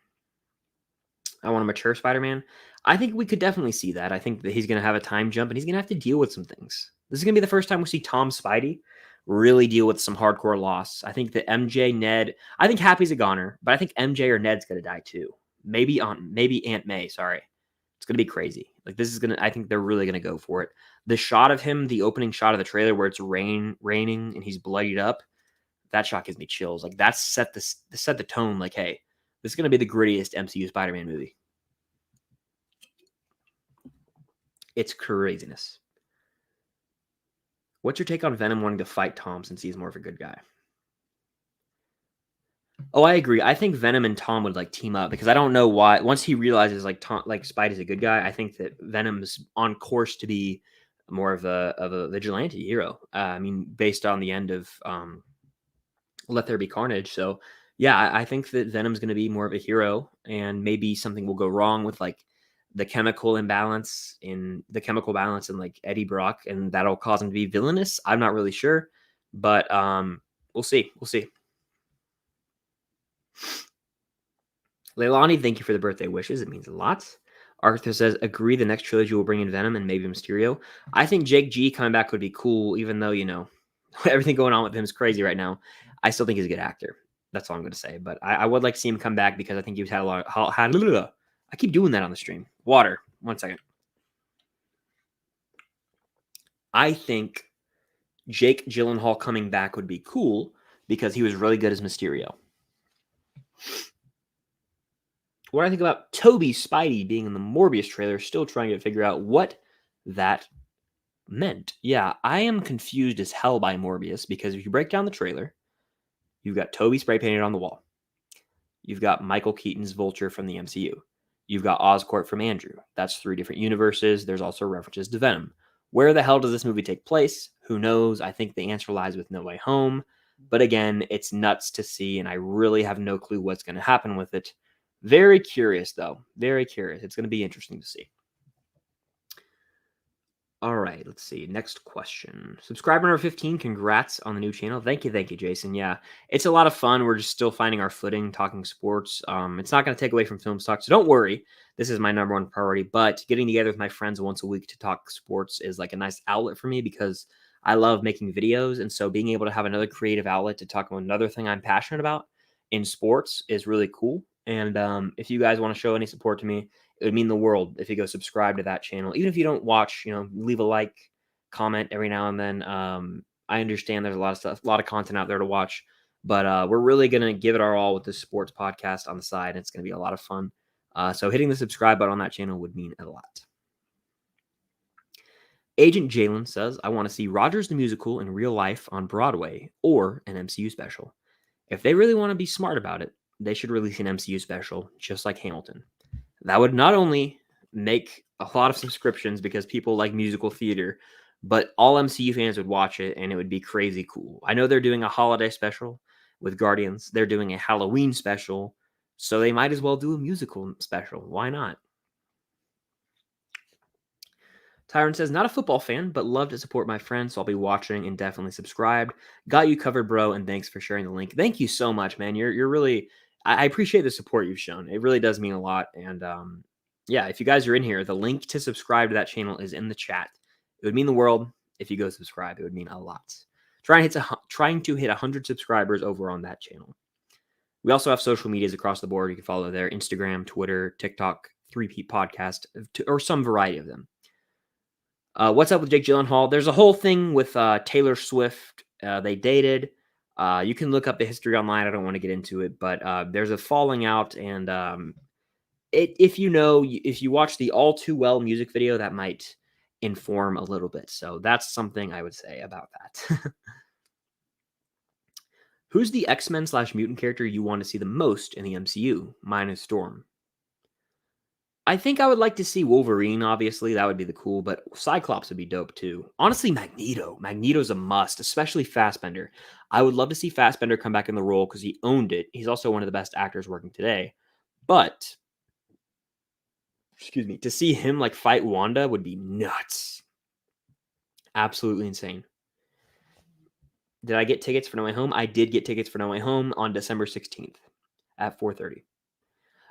I want a mature Spider-Man. I think we could definitely see that. I think that he's going to have a time jump and he's going to have to deal with some things. This is going to be the first time we see Tom Spidey really deal with some hardcore loss. I think that MJ, Ned, I think Happy's a goner, but I think MJ or Ned's going to die too. Maybe Aunt May, sorry. It's going to be crazy. Like this is going to, I think they're really going to go for it. The shot of him, the opening shot of the trailer where it's raining and he's bloodied up, that shot gives me chills. Like that's set the tone like, hey, this is going to be the grittiest MCU Spider-Man movie. It's craziness. What's your take on Venom wanting to fight Tom since he's more of a good guy? Oh, I agree. I think Venom and Tom would like team up because I don't know why. Once he realizes like Spidey's a good guy, I think that Venom's on course to be more of a vigilante hero. I mean, based on the end of Let There Be Carnage. So yeah, I think that Venom's going to be more of a hero, and maybe something will go wrong with like the chemical balance in like Eddie Brock, and that'll cause him to be villainous. I'm not really sure, but we'll see. Leilani, thank you for the birthday wishes. It means a lot. Arthur says, agree the next trilogy will bring in Venom and maybe Mysterio. I think Jake G coming back would be cool, even though, everything going on with him is crazy right now. I still think he's a good actor. That's all I'm going to say. But I would like to see him come back because I think he's had a lot of... I keep doing that on the stream. Water. 1 second. I think Jake Gyllenhaal coming back would be cool because he was really good as Mysterio. What I think about Toby Spidey being in the Morbius trailer, still trying to figure out what that meant. Yeah, I am confused as hell by Morbius because if you break down the trailer, you've got Toby spray painted on the wall. You've got Michael Keaton's Vulture from the MCU. You've got Oscorp from Andrew. That's 3 different universes. There's also references to Venom. Where the hell does this movie take place? Who knows? I think the answer lies with No Way Home. But again, it's nuts to see, and I really have no clue what's going to happen with it. Very curious, though. Very curious. It's going to be interesting to see. All right, let's see. Next question. Subscriber number 15, congrats on the new channel. Thank you, Jason. Yeah, it's a lot of fun. We're just still finding our footing talking sports. It's not going to take away from film stock, so don't worry. This is my number one priority, but getting together with my friends once a week to talk sports is like a nice outlet for me because I love making videos, and so being able to have another creative outlet to talk about another thing I'm passionate about in sports is really cool. And if you guys want to show any support to me, it would mean the world if you go subscribe to that channel. Even if you don't watch, leave a like, comment every now and then. I understand there's a lot of stuff, a lot of content out there to watch, but we're really going to give it our all with this sports podcast on the side. And it's going to be a lot of fun. So hitting the subscribe button on that channel would mean a lot. Agent Jalen says, I want to see Rogers the Musical in real life on Broadway or an MCU special. If they really want to be smart about it, they should release an MCU special just like Hamilton. That would not only make a lot of subscriptions because people like musical theater, but all MCU fans would watch it and it would be crazy cool. I know they're doing a holiday special with Guardians. They're doing a Halloween special, so they might as well do a musical special. Why not? Tyron says, not a football fan, but love to support my friends, so I'll be watching and definitely subscribed. Got you covered, bro, and thanks for sharing the link. Thank you so much, man. You're really... I appreciate the support you've shown. It really does mean a lot. And yeah, if you guys are in here, the link to subscribe to that channel is in the chat. It would mean the world if you go subscribe. It would mean a lot. Trying to hit 100 subscribers over on that channel. We also have social medias across the board. You can follow there: Instagram, Twitter, TikTok, 3P Podcast, or some variety of them. What's up with Jake Gyllenhaal? There's a whole thing with Taylor Swift. They dated. You can look up the history online. I don't want to get into it, but there's a falling out, and if you watch the All Too Well music video, that might inform a little bit. So that's something I would say about that. Who's the X-Men / mutant character you want to see the most in the MCU? Mine is Storm. I think I would like to see Wolverine, obviously. That would be the cool, but Cyclops would be dope too. Honestly, Magneto. Magneto's a must, especially Fassbender. I would love to see Fassbender come back in the role because he owned it. He's also one of the best actors working today. But, to see him like fight Wanda would be nuts. Absolutely insane. Did I get tickets for No Way Home? I did get tickets for No Way Home on December 16th at 4:30.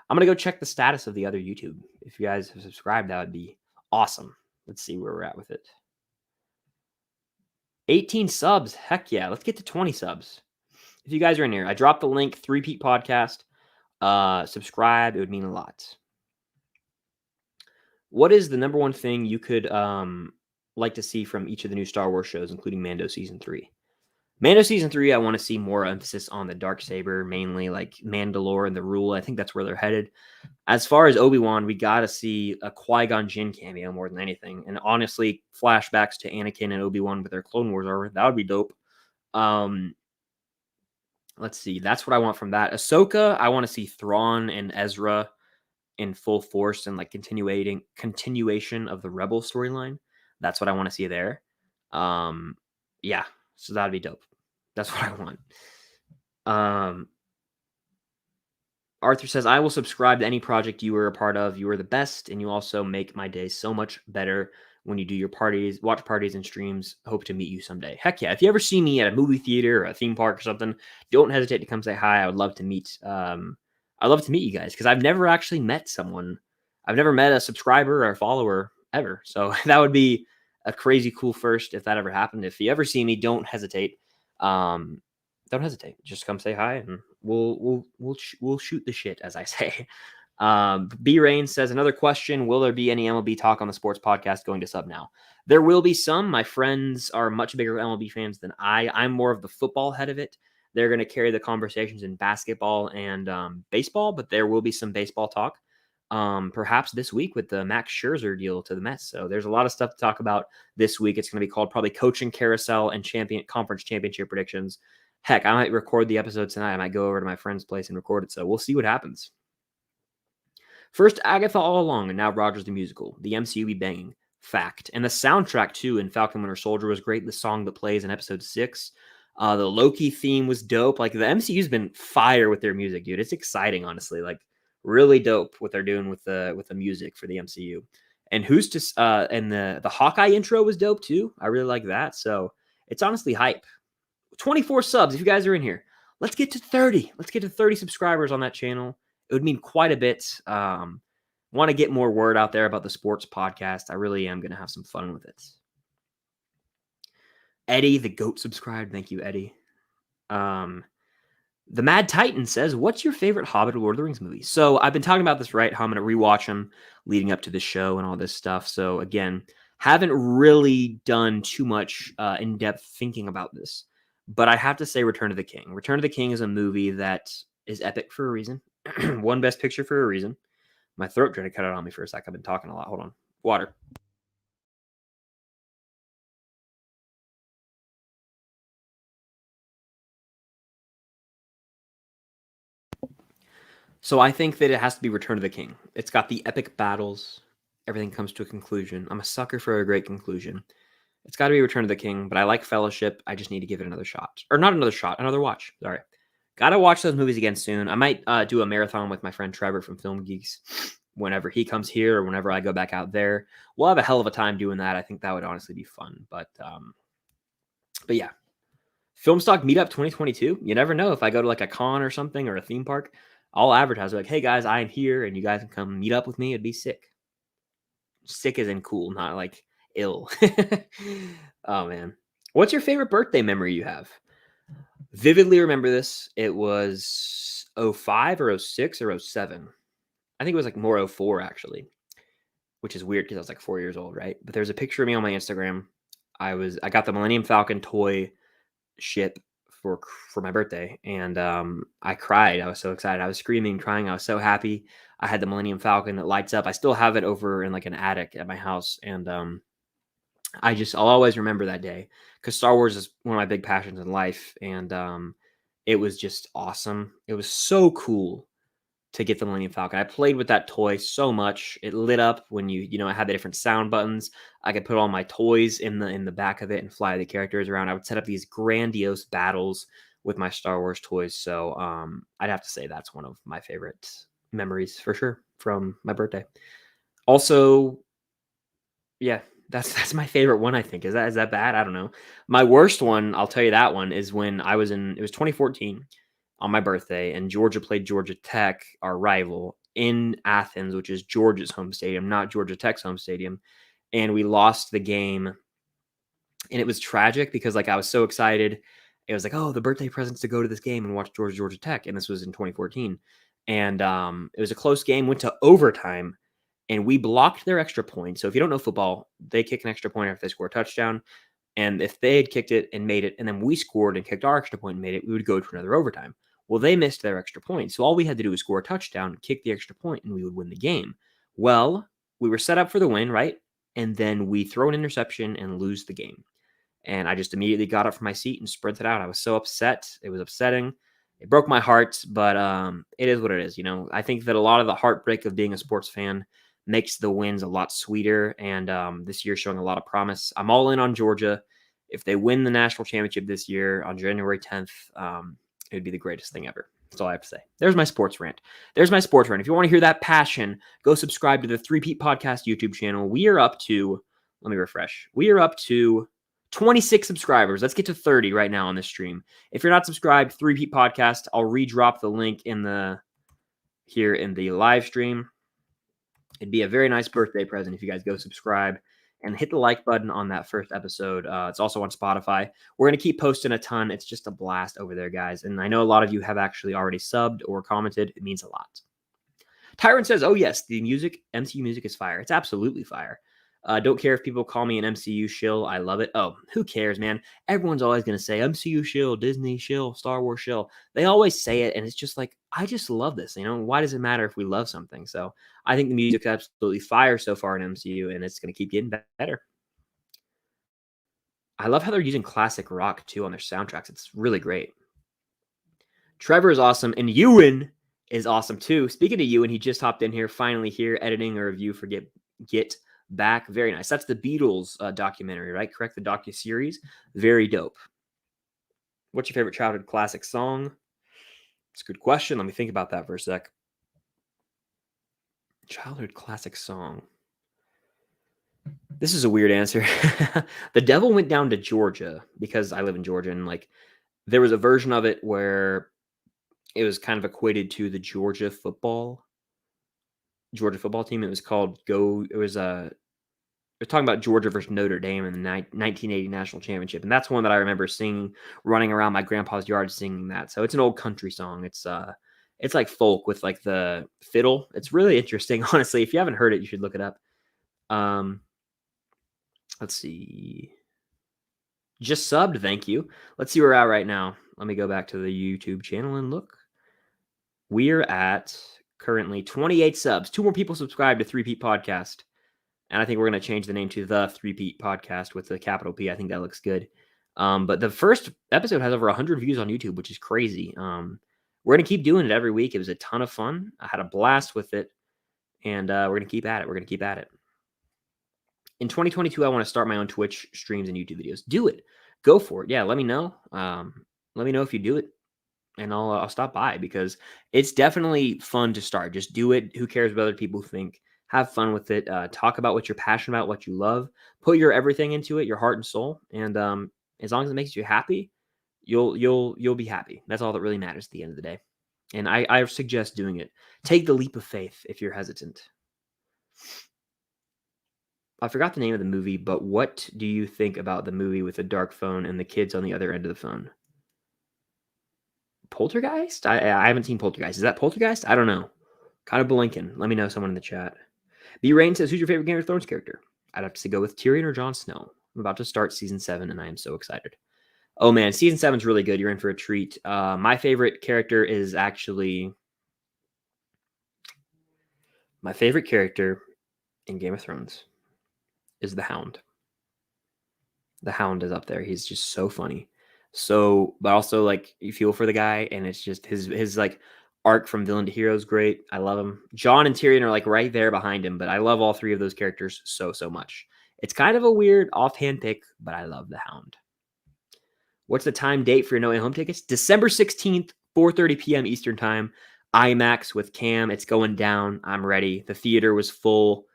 I'm going to go check the status of the other YouTube. If you guys have subscribed, that would be awesome. Let's see where we're at with it. 18 subs. Heck yeah. Let's get to 20 subs. If you guys are in here, I dropped the link, 3P Podcast. Subscribe. It would mean a lot. What is the number one thing you could like to see from each of the new Star Wars shows, including Mando Season 3? Mando Season 3, I want to see more emphasis on the Darksaber, mainly like Mandalore and the Rule. I think that's where they're headed. As far as Obi-Wan, we got to see a Qui-Gon Jinn cameo more than anything. And honestly, flashbacks to Anakin and Obi-Wan with their Clone Wars armor, that would be dope. Let's see. That's what I want from that. Ahsoka, I want to see Thrawn and Ezra in full force and like continuation of the Rebel storyline. That's what I want to see there. Yeah, so that'd be dope. That's what I want. Arthur says, I will subscribe to any project you were a part of. You are the best, and you also make my day so much better when you do your parties, watch parties and streams. Hope to meet you someday. Heck yeah. If you ever see me at a movie theater or a theme park or something, don't hesitate to come say hi. I would love to meet I'd love to meet you guys because I've never actually met someone. I've never met a subscriber or a follower ever. So that would be a crazy cool first if that ever happened. If you ever see me, don't hesitate. Don't hesitate. Just come say hi and we'll shoot the shit, as I say. B Rain says, another question: will there be any MLB talk on the sports podcast going to sub now? There will be some. My friends are much bigger MLB fans than I'm more of the football head of it. They're going to carry the conversations in basketball and baseball, but there will be some baseball talk. Perhaps this week with the Max Scherzer deal to the Mets. So there's a lot of stuff to talk about this week. It's going to be called probably Coaching Carousel and Conference Championship Predictions. Heck, I might record the episode tonight. I might go over to my friend's place and record it. So we'll see what happens. First Agatha all along, and now Rogers the Musical. The MCU be banging. Fact. And the soundtrack too in Falcon Winter Soldier was great. The song that plays in episode 6. The Loki theme was dope. Like the MCU's been fire with their music, dude. It's exciting, honestly. Like really dope what they're doing with the music for the MCU. And and the Hawkeye intro was dope too. I really like that. So it's honestly hype. 24 subs if you guys are in here. Let's get to 30. Let's get to 30 subscribers on that channel. It would mean quite a bit. Want to get more word out there about the sports podcast. I really am going to have some fun with it. Eddie, the GOAT, subscribed. Thank you, Eddie. The Mad Titan says, what's your favorite Hobbit or Lord of the Rings movie? So I've been talking about this, right? How I'm going to rewatch them leading up to the show and all this stuff. So again, haven't really done too much in-depth thinking about this. But I have to say Return of the King. Return of the King is a movie that is epic for a reason. Won Best Picture for a reason. My throat tried to cut it on me for a sec. I've been talking a lot. Hold on. Water. So I think that it has to be Return of the King. It's got the epic battles. Everything comes to a conclusion. I'm a sucker for a great conclusion. It's got to be Return of the King, but I like Fellowship. I just need to give it another shot. Or not another shot, another watch. Sorry. Got to watch those movies again soon. I might do a marathon with my friend Trevor from Film Geeks whenever he comes here or whenever I go back out there. We'll have a hell of a time doing that. I think that would honestly be fun. But yeah. Filmstock Meetup 2022. You never know. If I go to like a con or something or a theme park, I'll advertise like, hey guys, I'm here and you guys can come meet up with me. It'd be sick. Sick as in cool, not like ill. Oh man. What's your favorite birthday memory you have? Vividly remember this. It was 05 or 06 or 07. I think it was like more 04 actually, which is weird because I was like 4 years old, right? But there's a picture of me on my Instagram. I got the Millennium Falcon toy ship for my birthday, and I cried. I was so excited. I was screaming, crying. I was so happy. I had the Millennium Falcon that lights up. I still have it over in like an attic at my house, and I'll always remember that day because Star Wars is one of my big passions in life, and it was just awesome. It was so cool to get the Millennium Falcon. I played with that toy so much. It lit up when I had the different sound buttons. I could put all my toys in the back of it and fly the characters around. I would set up these grandiose battles with my Star Wars toys. So I'd have to say that's one of my favorite memories for sure from my birthday. Also, yeah, that's my favorite one, I think. Is that bad? I don't know. My worst one, I'll tell you that one, is when it was 2014 on my birthday, and Georgia played Georgia Tech, our rival, in Athens, which is Georgia's home stadium, not Georgia Tech's home stadium. And we lost the game. And it was tragic because like I was so excited. It was like, oh, the birthday presents to go to this game and watch Georgia Tech. And this was in 2014. And it was a close game, went to overtime, and we blocked their extra point. So if you don't know football, they kick an extra point after they score a touchdown. And if they had kicked it and made it, and then we scored and kicked our extra point and made it, we would go to another overtime. Well, they missed their extra point. So all we had to do was score a touchdown, kick the extra point, and we would win the game. Well, we were set up for the win, right? And then we throw an interception and lose the game. And I just immediately got up from my seat and sprinted out. I was so upset. It was upsetting. It broke my heart, but it is what it is. I think that a lot of the heartbreak of being a sports fan makes the wins a lot sweeter. And this year showing a lot of promise. I'm all in on Georgia. If they win the national championship this year on January 10th, it would be the greatest thing ever. That's all I have to say. There's my sports rant. If you want to hear that passion, go subscribe to the 3Pete Podcast YouTube channel. We are up to, let me refresh. We are up to 26 subscribers. Let's get to 30 right now on this stream. If you're not subscribed, 3Pete Podcast, I'll redrop the link here in the live stream. It'd be a very nice birthday present if you guys go subscribe and hit the like button on that first episode. It's also on Spotify. We're going to keep posting a ton. It's just a blast over there, guys. And I know a lot of you have actually already subbed or commented. It means a lot. Tyrant says, oh, yes, the MCU music is fire. It's absolutely fire. Don't care if people call me an MCU shill. I love it. Oh, who cares, man? Everyone's always going to say MCU shill, Disney shill, Star Wars shill. They always say it, and it's just like, I just love this. Why does it matter if we love something? So I think the music's absolutely fire so far in MCU, and it's going to keep getting better. I love how they're using classic rock, too, on their soundtracks. It's really great. Trevor is awesome, and Ewan is awesome, too. Speaking of Ewan, he just hopped in here, finally here, editing a review for Get back. Very nice. That's the Beatles documentary, right? Correct, the docuseries. Very dope. What's your favorite childhood classic song? It's a good question. Let me think about that for a sec. Childhood classic song. This is a weird answer. The Devil Went Down to Georgia, because I live in Georgia, and like there was a version of it where it was kind of equated to the Georgia football team. It was called Go. It was we're talking about Georgia versus Notre Dame in the 1980 national championship, and that's one that I remember singing, running around my grandpa's yard singing that. So it's an old country song. It's like folk with like the fiddle. It's really interesting, honestly. If you haven't heard it, you should look it up. Let's see. Just subbed, thank you. Let's see where we're at right now. Let me go back to the YouTube channel and look. We're at currently 28 subs. 2 more people subscribe to 3Peat Podcast. And I think we're going to change the name to the 3Peat Podcast with the capital P. I think that looks good. But the first episode has over 100 views on YouTube, which is crazy. We're going to keep doing it every week. It was a ton of fun. I had a blast with it. And we're going to keep at it. In 2022, I want to start my own Twitch streams and YouTube videos. Do it. Go for it. Yeah, let me know. Let me know if you do it, and I'll stop by, because it's definitely fun to start. Just do it. Who cares what other people think? Have fun with it. Talk about what you're passionate about, what you love. Put your everything into it, your heart and soul. And as long as it makes you happy, you'll be happy. That's all that really matters at the end of the day. And I suggest doing it. Take the leap of faith if you're hesitant. I forgot the name of the movie, but what do you think about the movie with the dark phone and the kids on the other end of the phone? Poltergeist? I haven't seen Poltergeist. Is that Poltergeist? I don't know. Kind of blinking. Let me know, someone in the chat. B Rain says, who's your favorite Game of Thrones character? I'd have to go with Tyrion or Jon Snow. I'm about to start season 7, and I am so excited. Oh man, season 7 is really good. You're in for a treat. My favorite character is actually... My favorite character in Game of Thrones is the Hound. The Hound is up there. He's just so funny. So, but also like you feel for the guy, and it's just his like arc from villain to hero is great. I love him. Jon and Tyrion are like right there behind him, but I love all 3 of those characters so much. It's kind of a weird offhand pick, but I love the Hound. What's the time date for your No Way Home tickets? December 16th, 4:30 p.m. Eastern time. IMAX with Cam. It's going down. I'm ready. The theater was full.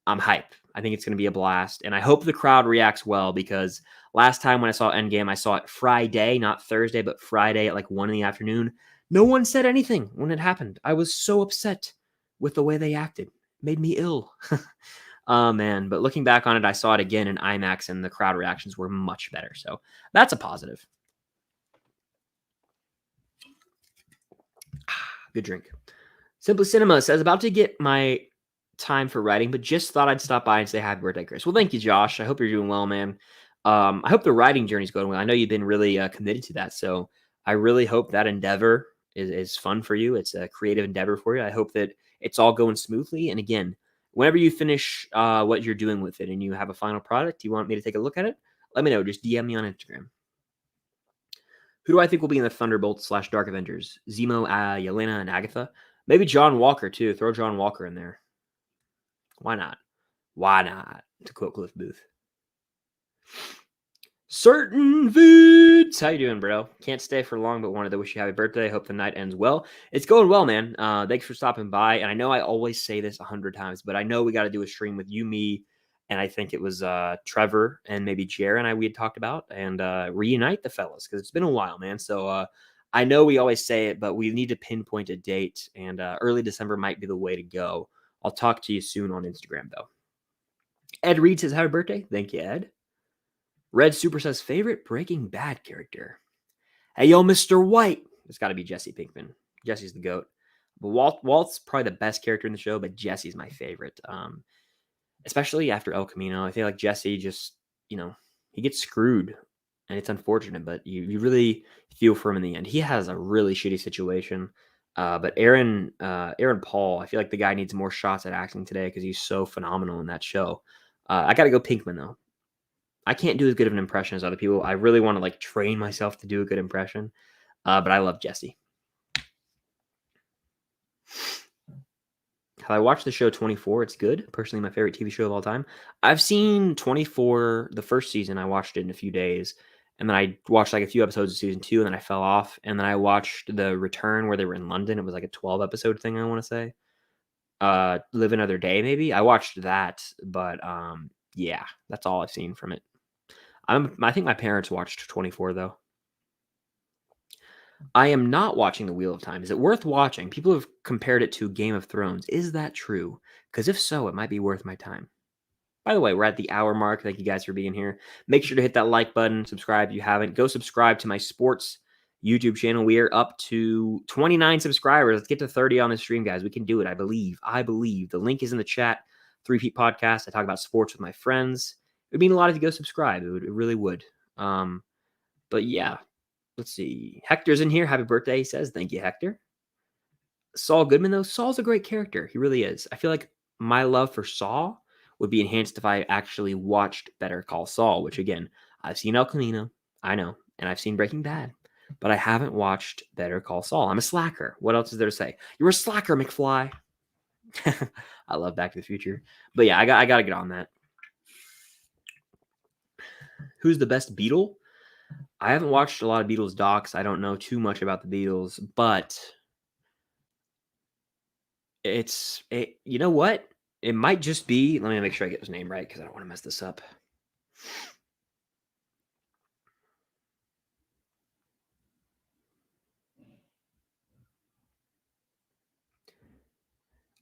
I'm hyped. I think it's going to be a blast. And I hope the crowd reacts well, because last time when I saw Endgame, I saw it Friday, not Thursday, but Friday at like 1 in the afternoon. No one said anything when it happened. I was so upset with the way they acted. It made me ill. Oh, man. But looking back on it, I saw it again in IMAX, and the crowd reactions were much better. So that's a positive. Good drink. Simply Cinema says, about to get my time for writing, but just thought I'd stop by and say happy birthday, Chris. Well, thank you, Josh. I hope you're doing well, man. I hope the writing journey's going well. I know you've been really committed to that, so I really hope that endeavor is fun for you. It's a creative endeavor for you. I hope that it's all going smoothly. And again, whenever you finish what you're doing with it and you have a final product, you want me to take a look at it, let me know. Just DM me on Instagram. Who do I think will be in the Thunderbolts / Dark Avengers? Zemo, Yelena, and Agatha. Maybe John Walker, too. Throw John Walker in there. Why not? Why not? To quote Cliff Booth. Certain Foods. How you doing, bro? Can't stay for long, but wanted to wish you happy birthday. Hope the night ends well. It's going well, man. Thanks for stopping by. And I know I always say this 100 times, but I know we got to do a stream with you, me, and I think it was Trevor and maybe Jer and we had talked about, and reunite the fellas, because it's been a while, man. So I know we always say it, but we need to pinpoint a date, and early December might be the way to go. I'll talk to you soon on Instagram, though. Ed Reed says, happy birthday. Thank you, Ed. Red Super says, favorite Breaking Bad character. Hey, yo, Mr. White. It's got to be Jesse Pinkman. Jesse's the GOAT. But Walt's probably the best character in the show, but Jesse's my favorite. Especially after El Camino. I feel like Jesse just, he gets screwed, and it's unfortunate, but you really feel for him in the end. He has a really shitty situation. But Aaron Paul, I feel like the guy needs more shots at acting today, because he's so phenomenal in that show. I got to go Pinkman, though. I can't do as good of an impression as other people. I really want to train myself to do a good impression. But I love Jesse. Have I watched the show 24? It's good. Personally, my favorite TV show of all time. I've seen 24, the first season. I watched it in a few days. And then I watched like a few episodes of season 2, and then I fell off. And then I watched The Return, where they were in London. It was like a 12 episode thing, I want to say. Live Another Day, maybe. I watched that, but yeah, that's all I've seen from it. I think my parents watched 24 though. I am not watching The Wheel of Time. Is it worth watching? People have compared it to Game of Thrones. Is that true? Because if so, it might be worth my time. By the way, we're at the hour mark. Thank you guys for being here. Make sure to hit that like button, subscribe if you haven't. Go subscribe to my sports YouTube channel. We are up to 29 subscribers. Let's get to 30 on the stream, guys. We can do it. I believe. The link is in the chat. 3Peat Podcast. I talk about sports with my friends. It would mean a lot if you go subscribe. It really would. But yeah, let's see. Hector's in here. Happy birthday, he says. Thank you, Hector. Saul Goodman, though. Saul's a great character. He really is. I feel like my love for Saul would be enhanced if I actually watched Better Call Saul, which, again, I've seen El Camino. I know. And I've seen Breaking Bad. But I haven't watched Better Call Saul. I'm a slacker. What else is there to say? You're a slacker, McFly. I love Back to the Future. But yeah, I got to get on that. Who's the best Beatle? I haven't watched a lot of Beatles docs. I don't know too much about the Beatles, but you know what? It might just be, let me make sure I get his name right because I don't want to mess this up.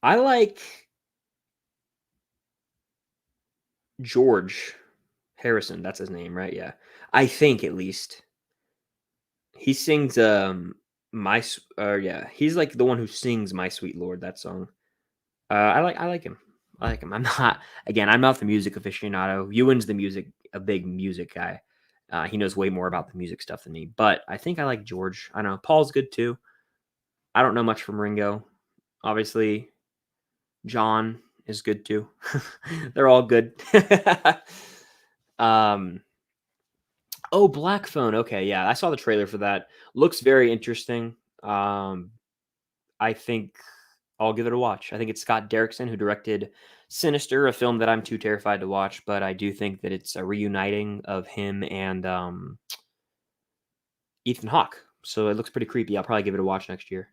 I like George Harrison. That's his name, right? Yeah. I think at least. He sings he's like the one who sings My Sweet Lord, that song. I like him. I'm not the music aficionado. Ewan's a big music guy. He knows way more about the music stuff than me, but I think I like George. I don't know. Paul's good too. I don't know much from Ringo. Obviously, John is good too. They're all good. Oh, Black Phone. Okay, yeah, I saw the trailer for that. Looks very interesting. I think I'll give it a watch. I think it's Scott Derrickson who directed Sinister, a film that I'm too terrified to watch, but I do think that it's a reuniting of him and Ethan Hawke. So it looks pretty creepy. I'll probably give it a watch next year.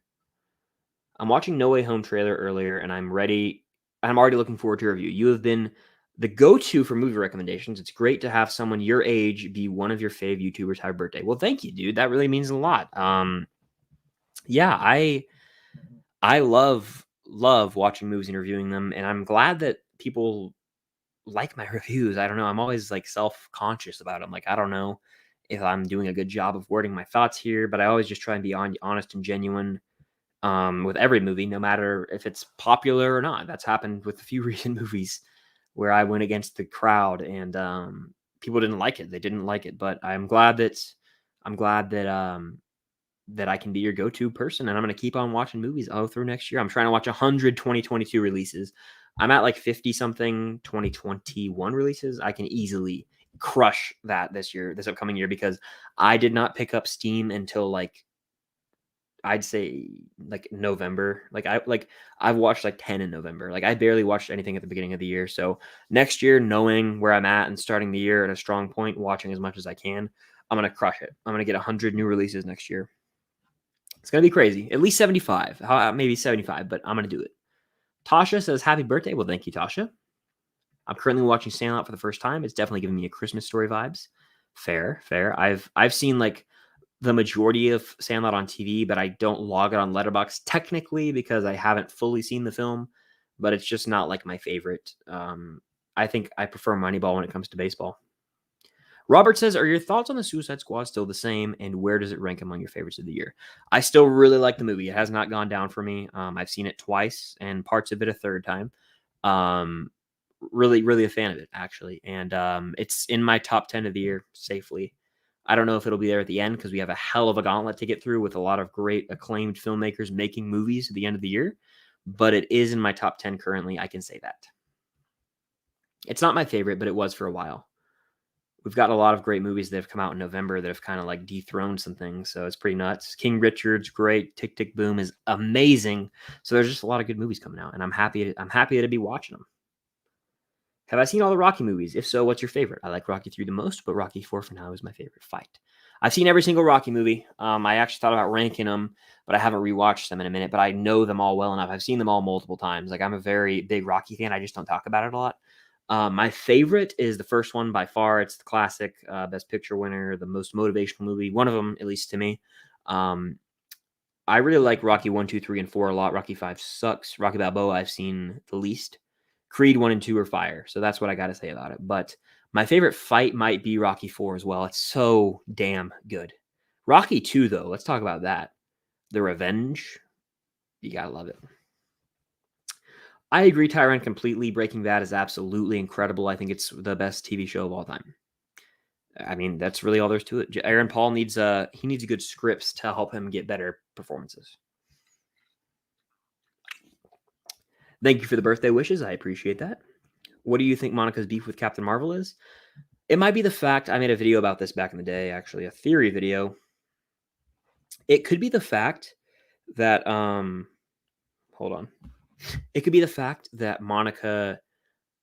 I'm watching No Way Home trailer earlier, and I'm ready. I'm already looking forward to your review. You have been the go-to for movie recommendations. It's great to have someone your age be one of your fave YouTubers have a birthday. Well, thank you, dude. That really means a lot. Yeah, I love watching movies and reviewing them, and I'm glad that people like my reviews. I don't know. I'm always like self-conscious about them. Like, I don't know if I'm doing a good job of wording my thoughts here, but I always just try and be honest and genuine with every movie, no matter if it's popular or not. That's happened with a few recent movies where I went against the crowd and people didn't like it. They didn't like it, but I'm glad that that I can be your go-to person, and I'm going to keep on watching movies all through next year. I'm trying to watch 100 2022 releases. I'm at like 50 something 2021 releases. I can easily crush that this upcoming year, because I did not pick up Steam until like, I'd say like November. I've watched like 10 in November. Like, I barely watched anything at the beginning of the year. So next year, knowing where I'm at and starting the year at a strong point, watching as much as I can, I'm going to crush it. I'm going to get 100 new releases next year. It's going to be crazy. At least 75, maybe 75, but I'm going to do it. Tasha says, happy birthday. Well, thank you, Tasha. I'm currently watching Sandlot for the first time. It's definitely giving me a Christmas Story vibes. Fair. I've seen like the majority of Sandlot on TV, but I don't log it on Letterboxd technically because I haven't fully seen the film, but it's just not like my favorite. I think I prefer Moneyball when it comes to baseball. Robert says, are your thoughts on the Suicide Squad still the same, and where does it rank among your favorites of the year? I still really like the movie. It has not gone down for me. I've seen it twice and parts of it a third time. Really, really a fan of it, actually. And it's in my top 10 of the year safely. I don't know if it'll be there at the end because we have a hell of a gauntlet to get through with a lot of great acclaimed filmmakers making movies at the end of the year, but it is in my top 10 currently. I can say that. It's not my favorite, but it was for a while. we've got a lot of great movies that have come out in November that have kind of like dethroned some things. So it's pretty nuts. King Richard's great. Tick Tick Boom is amazing. So there's just a lot of good movies coming out, and I'm happy to be watching them. Have I seen all the Rocky movies? If so, what's your favorite? I like Rocky 3 the most, but Rocky 4 for now is my favorite fight. I've seen every single Rocky movie. I actually thought about ranking them, but I haven't rewatched them in a minute. But I know them all well enough. I've seen them all multiple times. Like, I'm a very big Rocky fan. I just don't talk about it a lot. My favorite is the first one by far. It's the classic, Best Picture winner, the most motivational movie. One of them, at least to me. I really like Rocky 1, 2, 3, and 4 a lot. Rocky 5 sucks. Rocky Balboa I've seen the least. Creed 1 and 2 are fire. So that's what I got to say about it. But my favorite fight might be Rocky 4 as well. It's so damn good. Rocky 2, though, let's talk about that. The revenge. You got to love it. I agree, Tyrone, completely. Breaking Bad is absolutely incredible. I think it's the best TV show of all time. I mean, that's really all there's to it. Aaron Paul needs good scripts to help him get better performances. Thank you for the birthday wishes. I appreciate that. What do you think Monica's beef with Captain Marvel is? It might be the fact, I made a video about this back in the day, actually, a theory video. It could be the fact that, hold on. It could be the fact that Monica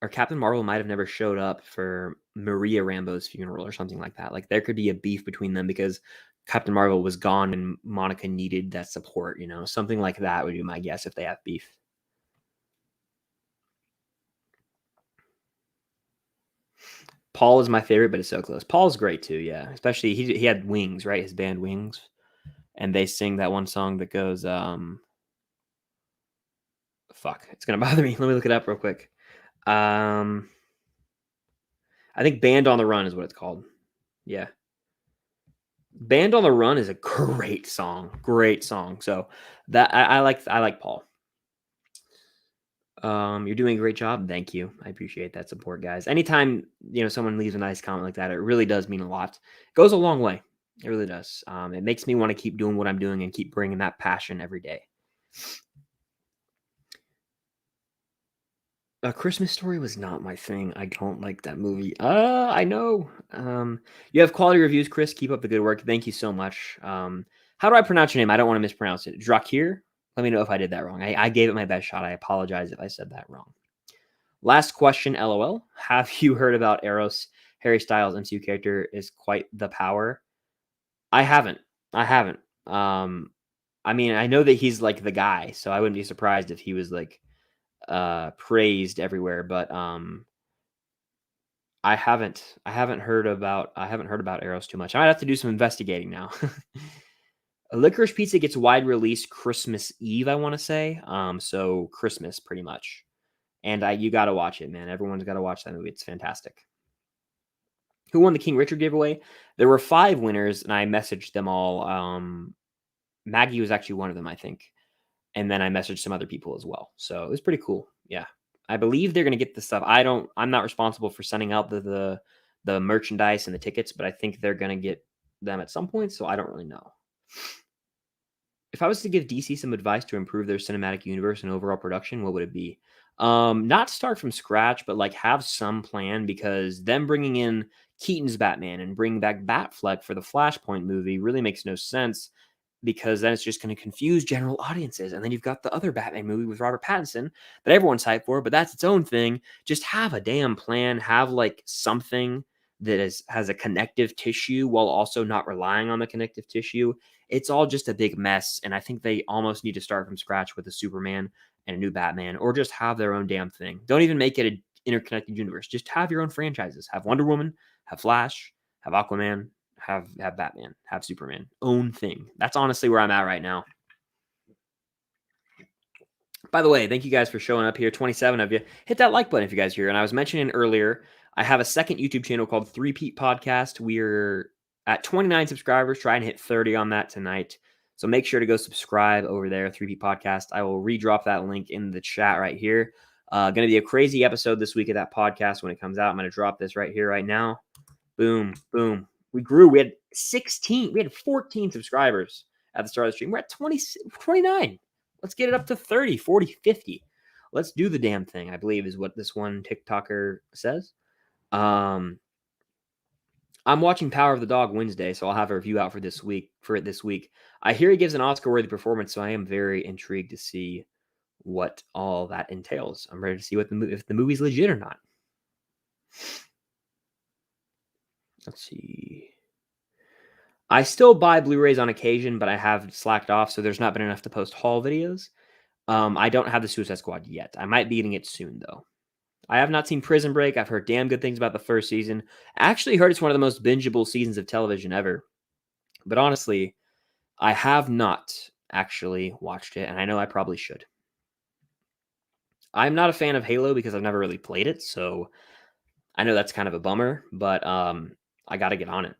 or Captain Marvel might have never showed up for Maria Rambeau's funeral or something like that. Like, there could be a beef between them because Captain Marvel was gone and Monica needed that support, you know? Something like that would be my guess if they have beef. Paul is my favorite, but it's so close. Paul's great too, yeah. Especially he had Wings, right? His band Wings. And they sing that one song that goes, fuck, it's gonna bother me. Let me look it up real quick. I think Band on the Run is what it's called. Yeah. Band on the Run is a great song. Great song. So that I like Paul. You're doing a great job. Thank you. I appreciate that support, guys. Anytime, someone leaves a nice comment like that, it really does mean a lot. It goes a long way. It really does. It makes me want to keep doing what I'm doing and keep bringing that passion every day. A Christmas Story was not my thing. I don't like that movie. I know. You have quality reviews, Chris. Keep up the good work. Thank you so much. How do I pronounce your name? I don't want to mispronounce it. Drakir? Let me know if I did that wrong. I gave it my best shot. I apologize if I said that wrong. Last question, LOL. Have you heard about Eros? Harry Styles' MCU character is quite the power. I haven't. I mean, I know that he's like the guy, so I wouldn't be surprised if he was like praised everywhere, but I haven't heard about Eros too much. I might have to do some investigating now. Licorice Pizza gets wide release Christmas Eve, I want to say. So Christmas pretty much. And you got to watch it, man. Everyone's got to watch that movie. It's fantastic. Who won the King Richard giveaway? There were 5 winners, and I messaged them all. Maggie was actually one of them, I think. And then I messaged some other people as well. So it was pretty cool. Yeah. I believe they're going to get the stuff. I'm not responsible for sending out the merchandise and the tickets, but I think they're going to get them at some point. So I don't really know. If I was to give DC some advice to improve their cinematic universe and overall production, what would it be? Not start from scratch, but like have some plan, because them bringing in Keaton's Batman and bringing back Batfleck for the Flashpoint movie really makes no sense, because then it's just going to confuse general audiences. And then you've got the other Batman movie with Robert Pattinson that everyone's hyped for, but that's its own thing. Just have a damn plan. Have like something that has a connective tissue while also not relying on the connective tissue. It's all just a big mess. And I think they almost need to start from scratch with a Superman and a new Batman, or just have their own damn thing. Don't even make it an interconnected universe. Just have your own franchises. Have Wonder Woman, have Flash, have Aquaman, have Batman, have Superman, own thing. That's honestly where I'm at right now. By the way, thank you guys for showing up here. 27 of you. Hit that like button if you guys are here. And I was mentioning earlier, I have a second YouTube channel called Three Pete Podcast. We're at 29 subscribers, trying to hit 30 on that tonight. So make sure to go subscribe over there, 3 Pete Podcast. I will redrop that link in the chat right here. Going to be a crazy episode this week of that podcast when it comes out. I'm going to drop this right here, right now. Boom, boom. We grew. We had 14 subscribers at the start of the stream. We're at 29. Let's get it up to 30, 40, 50. Let's do the damn thing, I believe is what this one TikToker says. I'm watching Power of the Dog Wednesday, so I'll have a review out for this week. I hear he gives an Oscar-worthy performance, so I am very intrigued to see what all that entails. I'm ready to see if the movie's legit or not. Let's see. I still buy Blu-rays on occasion, but I have slacked off, so there's not been enough to post haul videos. I don't have the Suicide Squad yet. I might be getting it soon, though. I have not seen Prison Break. I've heard damn good things about the first season. I actually heard it's one of the most bingeable seasons of television ever. But honestly, I have not actually watched it, and I know I probably should. I'm not a fan of Halo because I've never really played it, so I know that's kind of a bummer, but I got to get on it.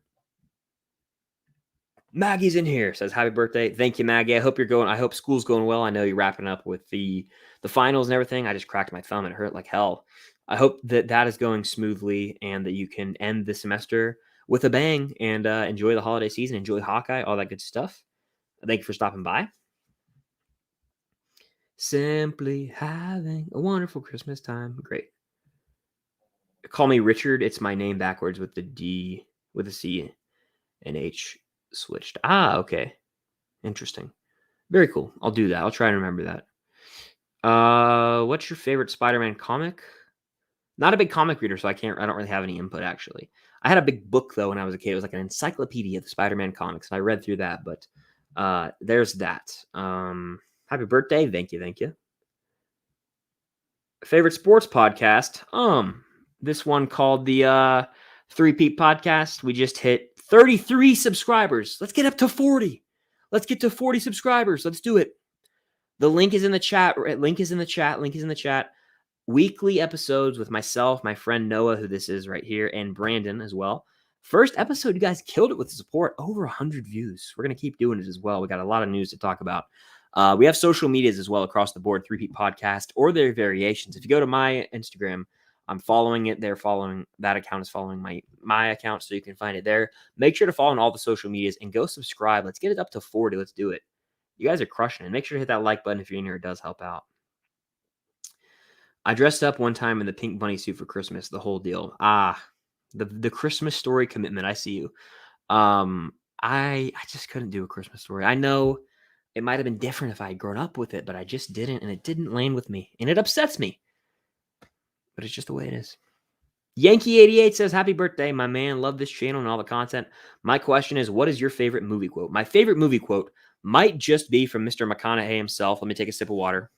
Maggie's in here, says happy birthday. Thank you, Maggie. I hope school's going well. I know you're wrapping up with the finals and everything. I just cracked my thumb and it hurt like hell. I hope that is going smoothly and that you can end the semester with a bang and enjoy the holiday season, enjoy Hawkeye, all that good stuff. Thank you for stopping by. Simply having a wonderful Christmas time. Great. Call me Richard. It's my name backwards with the D, with a C and H switched. Ah, okay. Interesting. Very cool. I'll do that. I'll try and remember that. What's your favorite Spider-Man comic? Not a big comic reader, so I don't really have any input, actually. I had a big book, though, when I was a kid. It was like an encyclopedia of the Spider-Man comics, and I read through that, but there's that. Happy birthday. Thank you. Favorite sports podcast? This one called the Three Peat Podcast. We just hit 33 subscribers. Let's get up to 40. Let's get to 40 subscribers. Let's do it. The link is in the chat. Link is in the chat. Weekly episodes with myself, my friend Noah, who this is right here, and Brandon as well. First episode, you guys killed it with the support. Over 100 views. We're going to keep doing it as well. We got a lot of news to talk about. We have social medias as well across the board, 3P Podcast, or their variations. If you go to my Instagram, I'm following it. That account is following my account, so you can find it there. Make sure to follow on all the social medias and go subscribe. Let's get it up to 40. Let's do it. You guys are crushing it. Make sure to hit that like button if you're in here. It does help out. I dressed up one time in the pink bunny suit for Christmas, the whole deal. The Christmas Story commitment. I see you. I just couldn't do a Christmas Story. I know it might have been different if I had grown up with it, but I just didn't, and it didn't land with me, and it upsets me. But it's just the way it is. Yankee88 says, happy birthday, my man. Love this channel and all the content. My question is, what is your favorite movie quote? My favorite movie quote might just be from Mr. McConaughey himself. Let me take a sip of water.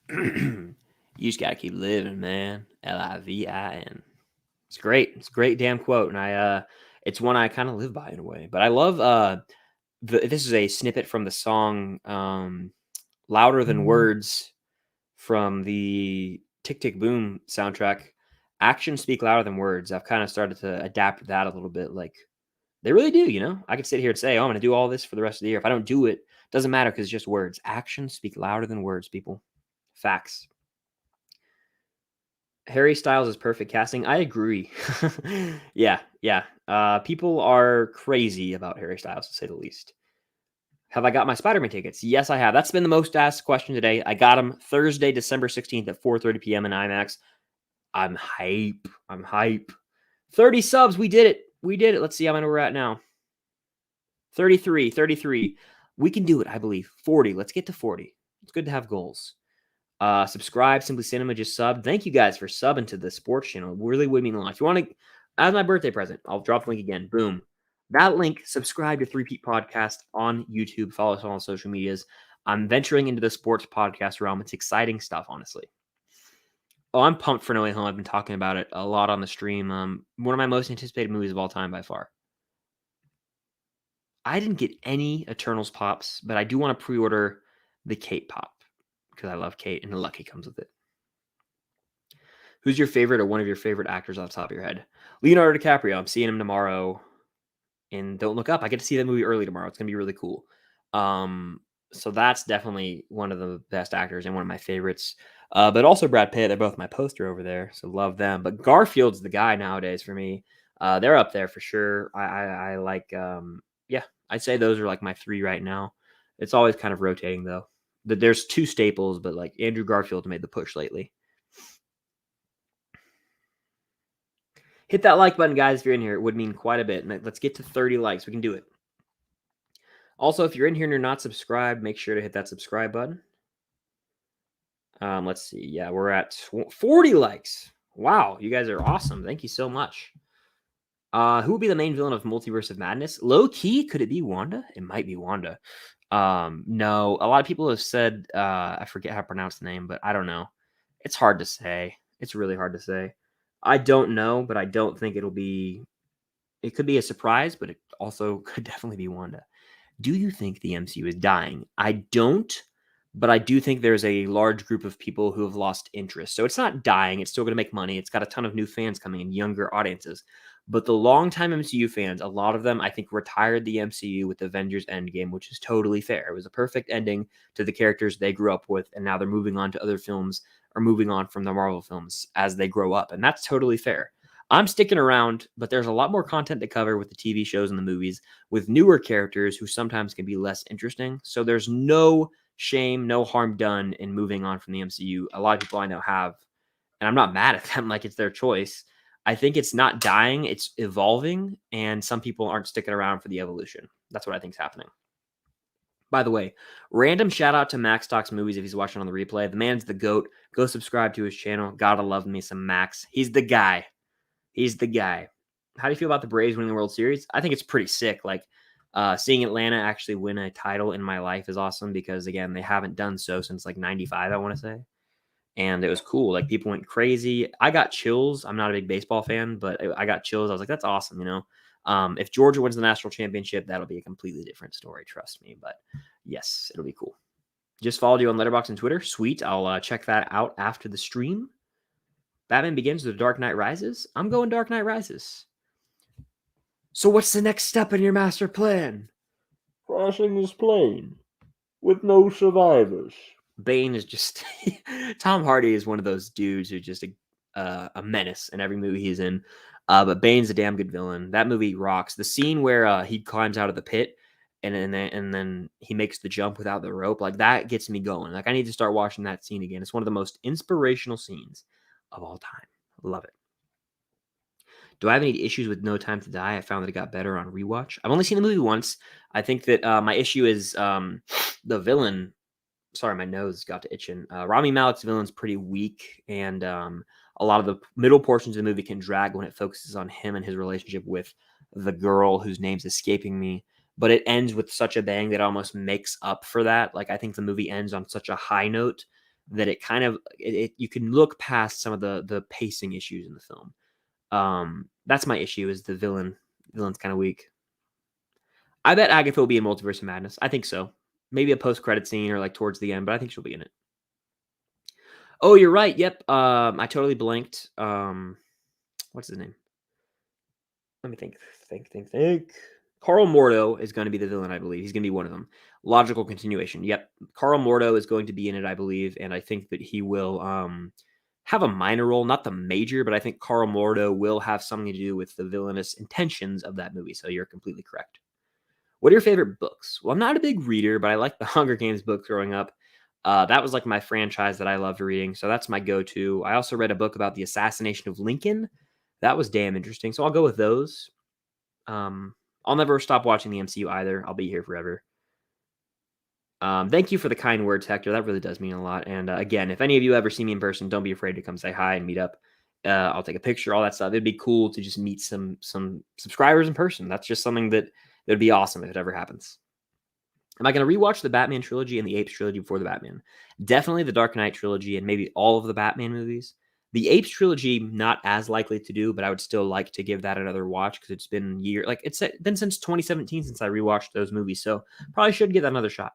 You just got to keep living, man. Livin. It's great. It's a great damn quote. And it's one I kind of live by in a way. But I love this is a snippet from the song Louder Than Words from the Tick Tick Boom soundtrack. Actions speak louder than words. I've kind of started to adapt that a little bit. Like, they really do, you know? I could sit here and say, oh, I'm going to do all this for the rest of the year. If I don't do it, doesn't matter because it's just words. Actions speak louder than words, people. Facts. Harry Styles is perfect casting. I agree. Yeah. People are crazy about Harry Styles, to say the least. Have I got my Spider-Man tickets? Yes, I have. That's been the most asked question today. I got them Thursday, December 16th at 4:30 p.m. in IMAX. I'm hype. 30 subs. We did it. Let's see how many we're at now. 33. We can do it, I believe. 40. Let's get to 40. It's good to have goals. Subscribe, Simply Cinema just subbed. Thank you guys for subbing to the sports channel. It really would mean a lot. If you want to, as my birthday present, I'll drop the link again. Boom. That link, subscribe to 3P Podcast on YouTube. Follow us on all social medias. I'm venturing into the sports podcast realm. It's exciting stuff, honestly. Oh, I'm pumped for No Way Home. I've been talking about it a lot on the stream. One of my most anticipated movies of all time by far. I didn't get any Eternals pops, but I do want to pre-order the Kate pop because I love Kate and the Lucky comes with it. Who's your favorite or one of your favorite actors off the top of your head? Leonardo DiCaprio. I'm seeing him tomorrow in Don't Look Up. I get to see that movie early tomorrow. It's going to be really cool. So that's definitely one of the best actors and one of my favorites. But also Brad Pitt. They're both my poster over there, so love them. But Garfield's the guy nowadays for me. They're up there for sure. I like, I'd say those are like my three right now. It's always kind of rotating though. There's two staples, but like Andrew Garfield made the push lately. Hit that like button, guys, if you're in here. It would mean quite a bit. And let's get to 30 likes. We can do it. Also, if you're in here and you're not subscribed, make sure to hit that subscribe button. Let's see. Yeah, we're at 40 likes. Wow, you guys are awesome. Thank you so much. Who would be the main villain of Multiverse of Madness? Low key, could it be Wanda? It might be Wanda. No, a lot of people have said, I forget how to pronounce the name, but I don't know. It's hard to say. It's really hard to say. I don't know, but I don't think it'll be. It could be a surprise, but it also could definitely be Wanda. Do you think the MCU is dying? I don't, but I do think there's a large group of people who have lost interest. So it's not dying. It's still going to make money. It's got a ton of new fans coming in, younger audiences. But the longtime MCU fans, a lot of them, I think, retired the MCU with Avengers Endgame, which is totally fair. It was a perfect ending to the characters they grew up with, and now they're moving on to other films or moving on from the Marvel films as they grow up. And that's totally fair. I'm sticking around, but there's a lot more content to cover with the TV shows and the movies with newer characters who sometimes can be less interesting. So there's no shame, no harm done in moving on from the MCU. A lot of people I know have, and I'm not mad at them, like it's their choice. I think it's not dying, it's evolving, and some people aren't sticking around for the evolution. That's what I think is happening. By the way, random shout out to Max Talks Movies if he's watching on the replay. The man's the GOAT. Go subscribe to his channel. Gotta love me some Max. He's the guy. He's the guy. How do you feel about the Braves winning the World Series? I think it's pretty sick. Like seeing Atlanta actually win a title in my life is awesome because, again, they haven't done so since like 95, I want to say. And it was cool. Like people went crazy. I got chills. I'm not a big baseball fan, but I got chills. I was like, that's awesome, you know? If Georgia wins the national championship, that'll be a completely different story. Trust me. But yes, it'll be cool. Just followed you on Letterboxd and Twitter. Sweet. I'll check that out after the stream. Batman Begins with Dark Knight Rises. I'm going Dark Knight Rises. So what's the next step in your master plan? Crashing this plane with no survivors. Bane is just Tom Hardy is one of those dudes who's just a menace in every movie he's in. But Bane's a damn good villain. That movie rocks. The scene where he climbs out of the pit and then he makes the jump without the rope, like that gets me going. Like I need to start watching that scene again. It's one of the most inspirational scenes of all time. Love it. Do I have any issues with No Time to Die? I found that it got better on Rewatch. I've only seen the movie once. I think that my issue is the villain. Sorry, my nose got to itching. Rami Malek's villain's pretty weak, and a lot of the middle portions of the movie can drag when it focuses on him and his relationship with the girl whose name's escaping me. But it ends with such a bang that it almost makes up for that. Like I think the movie ends on such a high note that it kind of you can look past some of the pacing issues in the film. That's my issue is the villain's kind of weak. I bet Agatha will be in Multiverse of Madness. I think so. Maybe a post-credit scene or like towards the end, but I think she'll be in it. Oh, you're right. Yep. I totally blanked. What's his name? Let me think. Carl Mordo is going to be the villain, I believe. He's going to be one of them. Logical continuation. Yep. Carl Mordo is going to be in it, I believe, and I think that he will have a minor role, not the major, but I think Carl Mordo will have something to do with the villainous intentions of that movie. So you're completely correct. What are your favorite books? Well, I'm not a big reader, but I like the Hunger Games book growing up. That was like my franchise that I loved reading. So that's my go-to. I also read a book about the assassination of Lincoln. That was damn interesting. So I'll go with those. I'll never stop watching the MCU either. I'll be here forever. Thank you for the kind words, Hector. That really does mean a lot. And again, if any of you ever see me in person, don't be afraid to come say hi and meet up. I'll take a picture, all that stuff. It'd be cool to just meet some subscribers in person. That's just something that would be awesome if it ever happens. Am I going to rewatch the Batman trilogy and the Apes trilogy before the Batman? Definitely the Dark Knight trilogy and maybe all of the Batman movies. The Apes trilogy, not as likely to do, but I would still like to give that another watch because it's been years. Like it's been since 2017 since I rewatched those movies, so probably should give that another shot.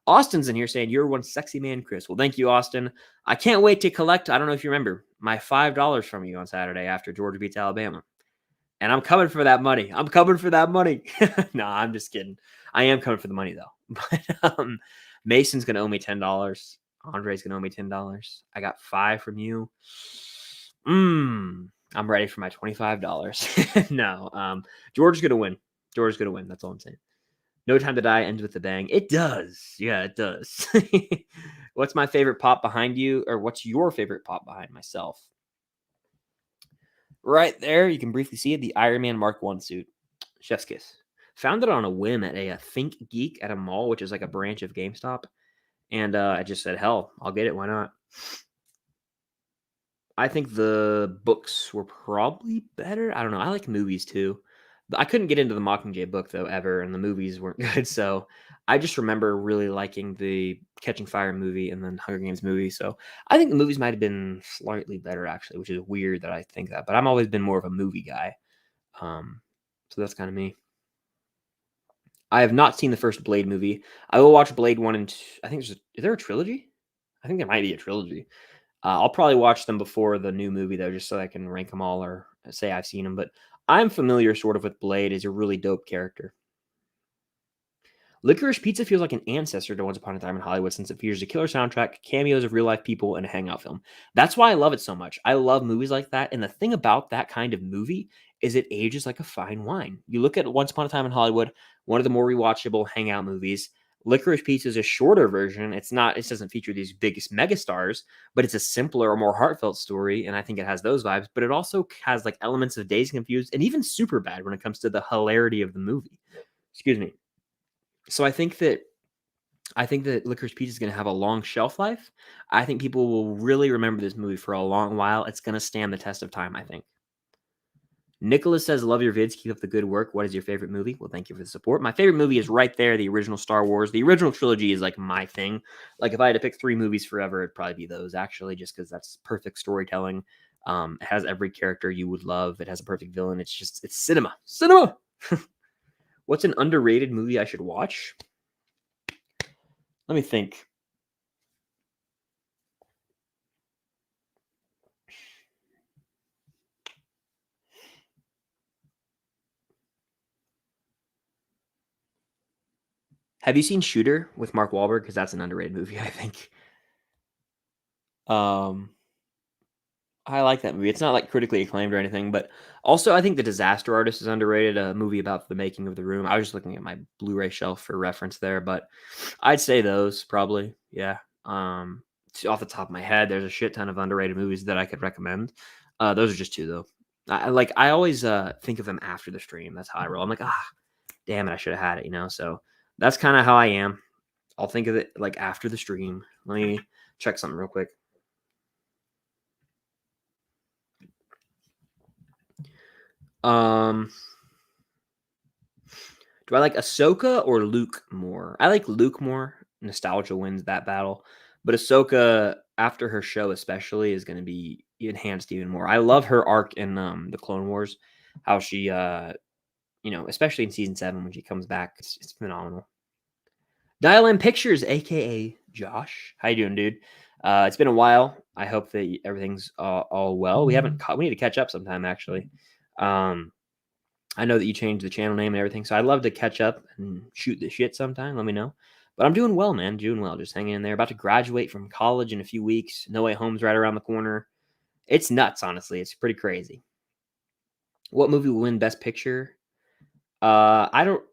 Austin's in here saying, you're one sexy man, Chris. Well, thank you, Austin. I can't wait to collect, I don't know if you remember, my $5 from you on Saturday after Georgia beats Alabama. And I'm coming for that money. I'm coming for that money. No, I'm just kidding. I am coming for the money, though. But Mason's going to owe me $10. Andre's going to owe me $10. I got $5 from you. I'm ready for my $25. No, George's going to win. George's going to win. That's all I'm saying. No Time to Die ends with a bang. It does. Yeah, it does. What's my favorite pop behind you? Or what's your favorite pop behind myself? Right there, you can briefly see it, the Iron Man Mark One suit. Chef's kiss. Found it on a whim at a Think Geek at a mall, which is like a branch of GameStop. And I just said, hell, I'll get it. Why not? I think the books were probably better. I don't know. I like movies too. I couldn't get into the Mockingjay book though ever, and the movies weren't good. So I just remember really liking the Catching Fire movie and then Hunger Games movie. So I think the movies might have been slightly better actually, which is weird that I think that. But I've always been more of a movie guy. So that's kind of me. I have not seen the first Blade movie. I will watch Blade 1 and 2. I think is there a trilogy? I think there might be a trilogy. I'll probably watch them before the new movie though, just so I can rank them all or say I've seen them. But I'm familiar sort of with Blade. He's a really dope character. Licorice Pizza feels like an ancestor to Once Upon a Time in Hollywood since it features a killer soundtrack, cameos of real life people, and a hangout film. That's why I love it so much. I love movies like that. And the thing about that kind of movie is it ages like a fine wine. You look at Once Upon a Time in Hollywood, one of the more rewatchable hangout movies. Licorice Pizza is a shorter version. It doesn't feature these biggest megastars, but it's a simpler or more heartfelt story. And I think it has those vibes, but it also has like elements of Dazed and Confused and even Super Bad when it comes to the hilarity of the movie. Excuse me. So I think that Licorice Pizza is going to have a long shelf life. I think people will really remember this movie for a long while. It's going to stand the test of time, I think. Nicholas says, love your vids. Keep up the good work. What is your favorite movie? Well, thank you for the support. My favorite movie is right there, the original Star Wars. The original trilogy is like my thing. Like if I had to pick 3 movies forever, it'd probably be those actually, just because that's perfect storytelling. It has every character you would love. It has a perfect villain. It's cinema. Cinema! What's an underrated movie I should watch? Let me think. Have you seen Shooter with Mark Wahlberg? Because that's an underrated movie, I think. Um, I like that movie. It's not like critically acclaimed or anything, but also I think The Disaster Artist is underrated. A movie about the making of The Room. I was just looking at my Blu-ray shelf for reference there, but I'd say those probably. Yeah. Off the top of my head, there's a shit ton of underrated movies that I could recommend. Those are just 2 though. I always think of them after the stream. That's how I roll. I'm like, damn it, I should have had it, So that's kind of how I am. I'll think of it like after the stream. Let me check something real quick. Do I like Ahsoka or Luke more? I like Luke more. Nostalgia wins that battle. But Ahsoka, after her show especially, is going to be enhanced even more. I love her arc in the Clone Wars. How she, especially in season 7 when she comes back, it's phenomenal. Dial M Pictures, aka Josh. How you doing, dude? It's been a while. I hope that everything's all well. We need to catch up sometime actually. I know that you changed the channel name and everything, so I'd love to catch up and shoot the shit sometime. Let me know. But I'm doing well, man. Doing well. Just hanging in there. About to graduate from college in a few weeks. No Way Home's right around the corner. It's nuts, honestly. It's pretty crazy. What movie will win Best Picture? I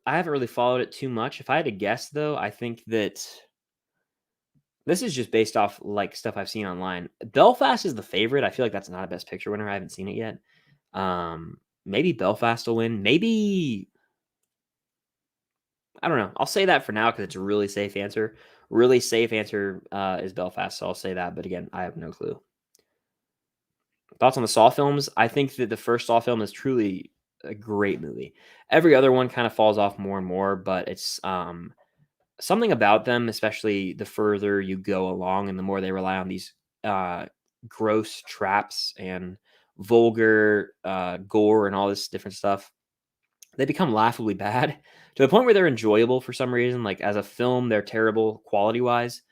haven't really followed it too much. If I had to guess, though, I think that this is just based off like stuff I've seen online. Belfast is the favorite. I feel like that's not a Best Picture winner. I haven't seen it yet. Maybe Belfast will win. Maybe I don't know. I'll say that for now because it's a really safe answer. Really safe answer is Belfast, so I'll say that. But again, I have no clue. Thoughts on the Saw films? I think that the first Saw film is truly a great movie. Every other one kind of falls off more and more, but it's something about them, especially the further you go along and the more they rely on these gross traps and vulgar gore and all this different stuff. They become laughably bad to the point where they're enjoyable for some reason. Like as a film, they're terrible quality wise,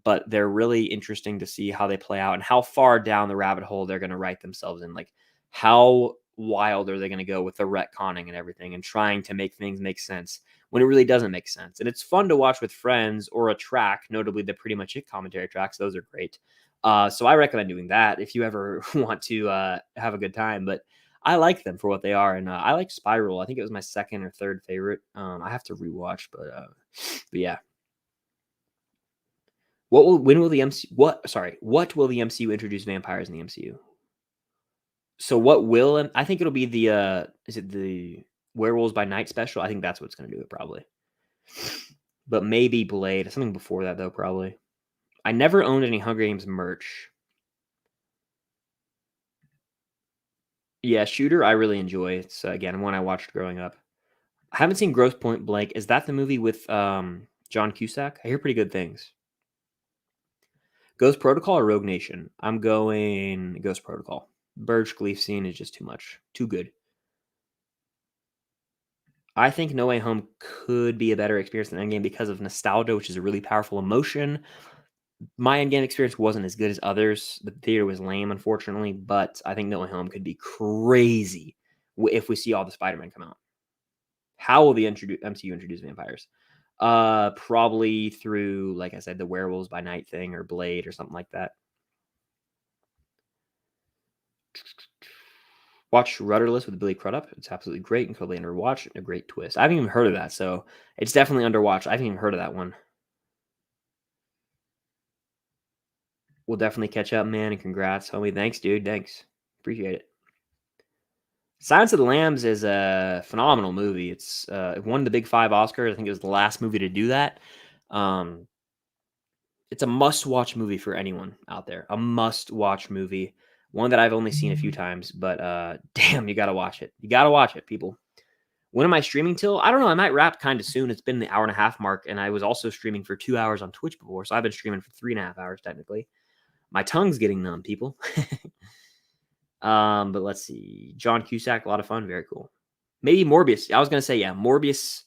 but they're really interesting to see how they play out and how far down the rabbit hole they're going to write themselves in. Like how wild are they going to go with the retconning and everything and trying to make things make sense when it really doesn't make sense. And it's fun to watch with friends or a track, notably the Pretty Much It commentary tracks. Those are great. So I recommend doing that if you ever want to have a good time. But I like them for what they are, and I like Spiral. I think it was my second or third favorite. I have to rewatch, but yeah. What will the MCU introduce vampires in the MCU? So what will I think it'll be the is it the Werewolves by Night special? I think that's what's gonna do it probably. But maybe Blade. Something before that though, probably. I never owned any Hunger Games merch. Yeah, Shooter, I really enjoy. It's again one I watched growing up. I haven't seen Gross Point Blank. Is that the movie with John Cusack? I hear pretty good things. Ghost Protocol or Rogue Nation? I'm going Ghost Protocol. Burj Khalifa scene is just too much. Too good. I think No Way Home could be a better experience than Endgame because of nostalgia, which is a really powerful emotion. My Endgame experience wasn't as good as others. The theater was lame, unfortunately, but I think No Way Home could be crazy if we see all the Spider-Man come out. How will the MCU introduce vampires? Probably through, like I said, the Werewolves by Night thing or Blade or something like that. Watch Rudderless with Billy Crudup. It's absolutely great and totally underwatched. A great twist. I haven't even heard of that, so it's definitely underwatched. I haven't even heard of that one. We'll definitely catch up, man, and congrats, homie. Thanks, dude. Thanks. Appreciate it. Silence of the Lambs is a phenomenal movie. It's won the Big Five Oscars. I think it was the last movie to do that. It's a must-watch movie for anyone out there. A must-watch movie. One that I've only seen a few times, but damn, you gotta watch it. You gotta watch it, people. When am I streaming till? I don't know. I might wrap kind of soon. It's been the hour and a half mark, and I was also streaming for 2 hours on Twitch before, so I've been streaming for 3.5 hours technically. My tongue's getting numb, people. But let's see. John Cusack, a lot of fun. Very cool. Maybe Morbius. I was gonna say, yeah, Morbius.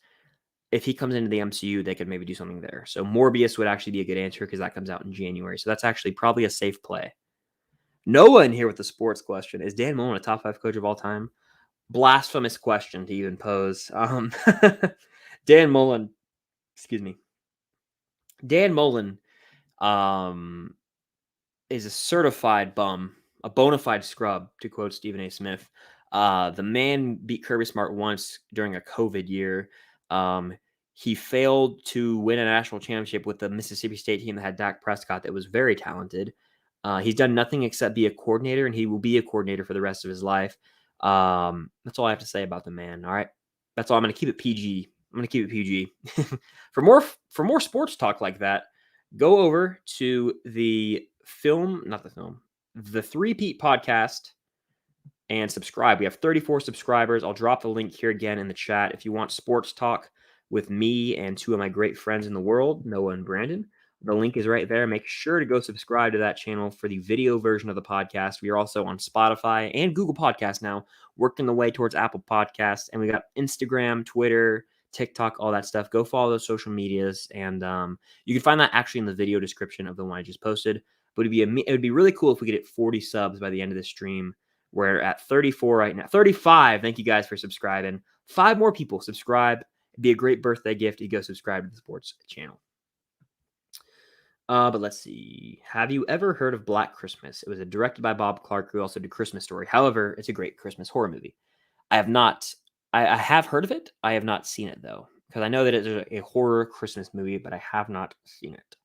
If he comes into the MCU, they could maybe do something there. So Morbius would actually be a good answer because that comes out in January. So that's actually probably a safe play. Noah in here with the sports question. Is Dan Mullen a top 5 coach of all time? Blasphemous question to even pose. Dan Mullen, excuse me. Dan Mullen is a certified bum, a bona fide scrub, to quote Stephen A. Smith. The man beat Kirby Smart once during a COVID year. He failed to win a national championship with the Mississippi State team that had Dak Prescott that was very talented. He's done nothing except be a coordinator, and he will be a coordinator for the rest of his life. That's all I have to say about the man. All right. That's all. I'm going to keep it PG. I'm going to keep it PG. For more sports talk like that, go over to the the Three Pete podcast and subscribe. We have 34 subscribers. I'll drop the link here again in the chat. If you want sports talk with me and two of my great friends in the world, Noah and Brandon, the link is right there. Make sure to go subscribe to that channel for the video version of the podcast. We are also on Spotify and Google Podcasts now, working the way towards Apple Podcasts. And we got Instagram, Twitter, TikTok, all that stuff. Go follow those social medias. And you can find that actually in the video description of the one I just posted. But it would be really cool if we could hit 40 subs by the end of this stream. We're at 34 right now. 35. Thank you guys for subscribing. 5 more people subscribe. It'd be a great birthday gift. You go subscribe to the sports channel. But let's see. Have you ever heard of Black Christmas? It was directed by Bob Clark, who also did Christmas Story. However, it's a great Christmas horror movie. I have not. I have heard of it. I have not seen it, though, because I know that it's a horror Christmas movie, but I have not seen it.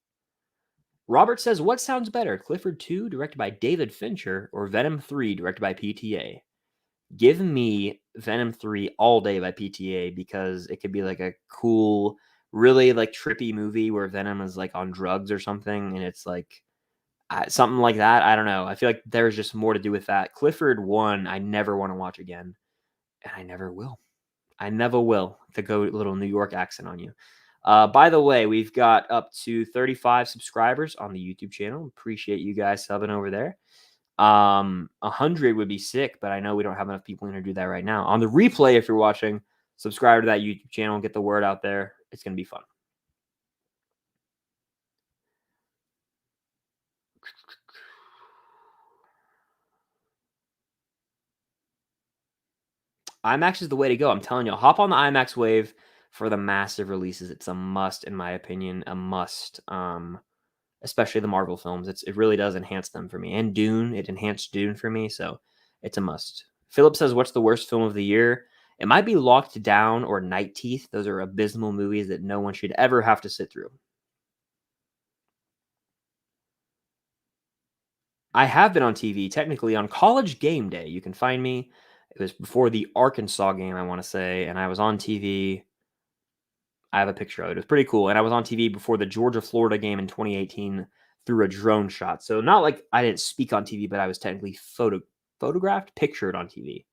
Robert says, what sounds better, Clifford 2, directed by David Fincher, or Venom 3, directed by PTA? Give me Venom 3 all day by PTA, because it could be like a cool, really like trippy movie where Venom is like on drugs or something, and it's like something like that. I don't know. I feel like there's just more to do with that. Clifford 1, I never want to watch again, and I never will. I never will, to go a little New York accent on you. By the way, we've got up to 35 subscribers on the YouTube channel. Appreciate you guys subbing over there. 100 would be sick, but I know we don't have enough people in here to do that right now. On the replay, if you're watching, subscribe to that YouTube channel and get the word out there. It's going to be fun. IMAX is the way to go. I'm telling you, hop on the IMAX wave for the massive releases. It's a must, in my opinion, a must. Especially the Marvel films. It really does enhance them for me. And Dune, it enhanced Dune for me, so it's a must. Philip says, what's the worst film of the year? It might be Locked Down or Night Teeth. Those are abysmal movies that no one should ever have to sit through. I have been on TV, technically on College Game Day. You can find me. It was before the Arkansas game, I want to say, and I was on TV. I have a picture of it. It was pretty cool. And I was on TV before the Georgia-Florida game in 2018 through a drone shot. So not like I didn't speak on TV, but I was technically photographed, pictured on TV.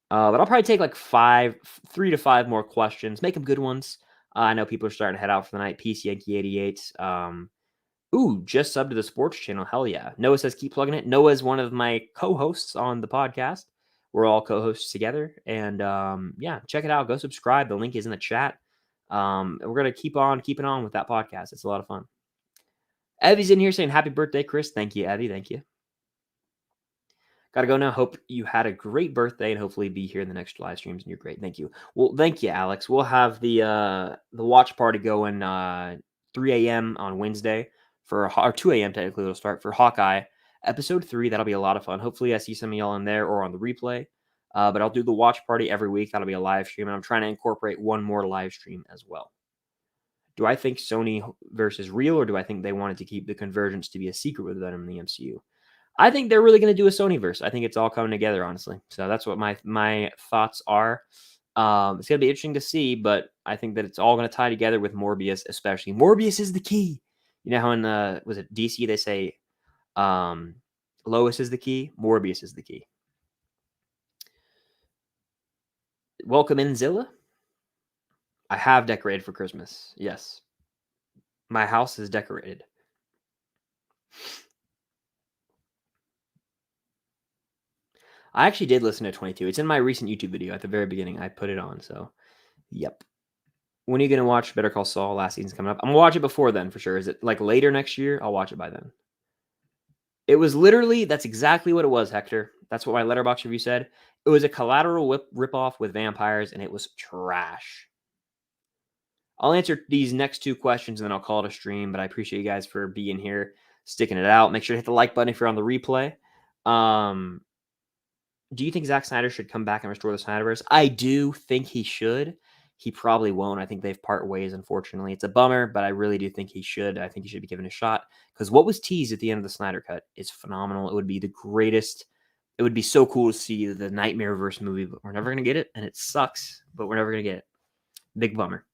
But I'll probably take like 3 to 5 more questions. Make them good ones. I know people are starting to head out for the night. Peace, Yankee 88. Ooh, just subbed to the sports channel. Hell yeah. Noah says keep plugging it. Noah is one of my co-hosts on the podcast. We're all co-hosts together. And yeah, check it out. Go subscribe. The link is in the chat. We're going to keep on keeping on with that podcast. It's a lot of fun. Evie's in here saying happy birthday, Chris. Thank you, Evie. Thank you. Got to go now. Hope you had a great birthday and hopefully be here in the next live streams and you're great. Thank you. Well, thank you, Alex. We'll have the watch party going 3 a.m. on Wednesday or 2 a.m. technically it'll start for Hawkeye episode 3. That'll be a lot of fun. Hopefully I see some of y'all in there or on the replay. But I'll do the watch party every week. That'll be a live stream and I'm trying to incorporate one more live stream as well. Do I think Sony versus real or do I think they wanted to keep the convergence to be a secret with them in the MCU? I think they're really going to do a Sonyverse. I think it's all coming together, honestly. So that's what my thoughts are. It's going to be interesting to see, but I think that it's all going to tie together with Morbius, especially. Morbius is the key. You know how in was it DC they say Lois is the key? Morbius is the key. Welcome in, Zilla. I have decorated for Christmas. Yes. My house is decorated. I actually did listen to 22. It's in my recent YouTube video at the very beginning. I put it on, so yep. When are you going to watch Better Call Saul? Last season's coming up. I'm going to watch it before then for sure. Is it like later next year? I'll watch it by then. It was literally, that's exactly what it was, Hector. That's what my Letterboxd review said. It was a Collateral ripoff with vampires, and it was trash. I'll answer these next 2 questions, and then I'll call it a stream, but I appreciate you guys for being here, sticking it out. Make sure to hit the like button if you're on the replay. Do you think Zack Snyder should come back and restore the Snyderverse? I do think he should. He probably won't. I think they've part ways, unfortunately. It's a bummer, but I really do think he should. I think he should be given a shot because what was teased at the end of the Snyder Cut is phenomenal. It would be the greatest. It would be so cool to see the Nightmareverse movie, but we're never going to get it, and it sucks, but we're never going to get it. Big bummer.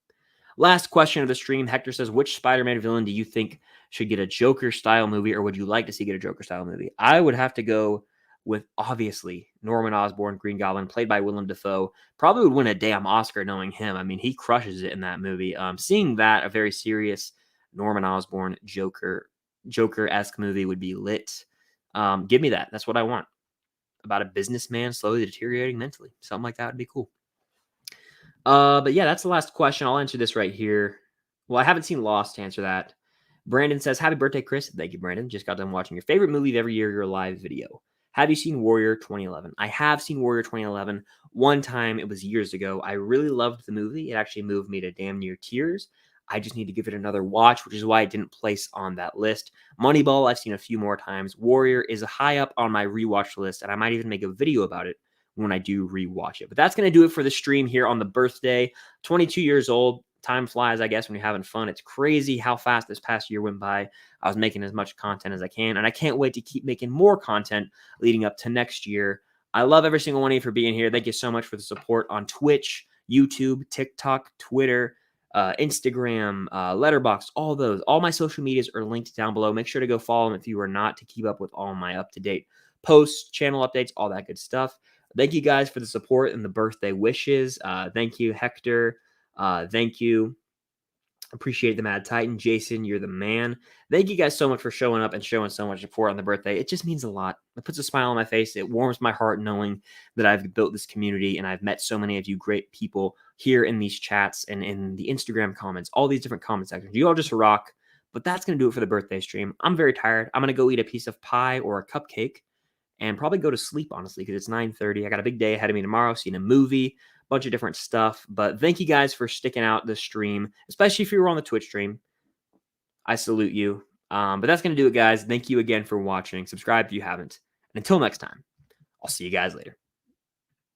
Last question of the stream. Hector says, which Spider-Man villain do you think should get a Joker-style movie, or would you like to see get a Joker-style movie? I would have to go with, obviously, Norman Osborn, Green Goblin, played by Willem Dafoe. Probably would win a damn Oscar knowing him. I mean, he crushes it in that movie. Seeing that, a very serious Norman Osborn Joker-esque movie would be lit. Give me that. That's what I want. About a businessman slowly deteriorating mentally. Something like that would be cool. But yeah, that's the last question. I'll answer this right here. Well, I haven't seen Lost to answer that. Brandon says, happy birthday, Chris. Thank you, Brandon. Just got done watching your favorite movie of every year, your live video. Have you seen Warrior 2011? I have seen Warrior 2011. One time, it was years ago. I really loved the movie. It actually moved me to damn near tears. I just need to give it another watch, which is why I didn't place on that list. Moneyball, I've seen a few more times. Warrior is high up on my rewatch list, and I might even make a video about it when I do rewatch it. But that's going to do it for the stream here on the birthday. 22 years old. Time flies, I guess, when you're having fun. It's crazy how fast this past year went by. I was making as much content as I can, and I can't wait to keep making more content leading up to next year. I love every single one of you for being here. Thank you so much for the support on Twitch, YouTube, TikTok, Twitter, Instagram, Letterboxd, all those. All my social medias are linked down below. Make sure to go follow them if you are not to keep up with all my up-to-date posts, channel updates, all that good stuff. Thank you guys for the support and the birthday wishes. Thank you, Hector. Thank you. Appreciate the Mad Titan. Jason, you're the man. Thank you guys so much for showing up and showing so much support on the birthday. It just means a lot. It puts a smile on my face. It warms my heart knowing that I've built this community and I've met so many of you great people here in these chats and in the Instagram comments, all these different comment sections. You all just rock. But that's going to do it for the birthday stream. I'm very tired. I'm going to go eat a piece of pie or a cupcake and probably go to sleep, honestly, because it's 9:30. I got a big day ahead of me tomorrow, seeing a movie, bunch of different stuff. But thank you guys for sticking out this stream, especially if you were on the Twitch stream. I salute you. But that's going to do it, guys. Thank you again for watching. Subscribe if you haven't. And until next time, I'll see you guys later.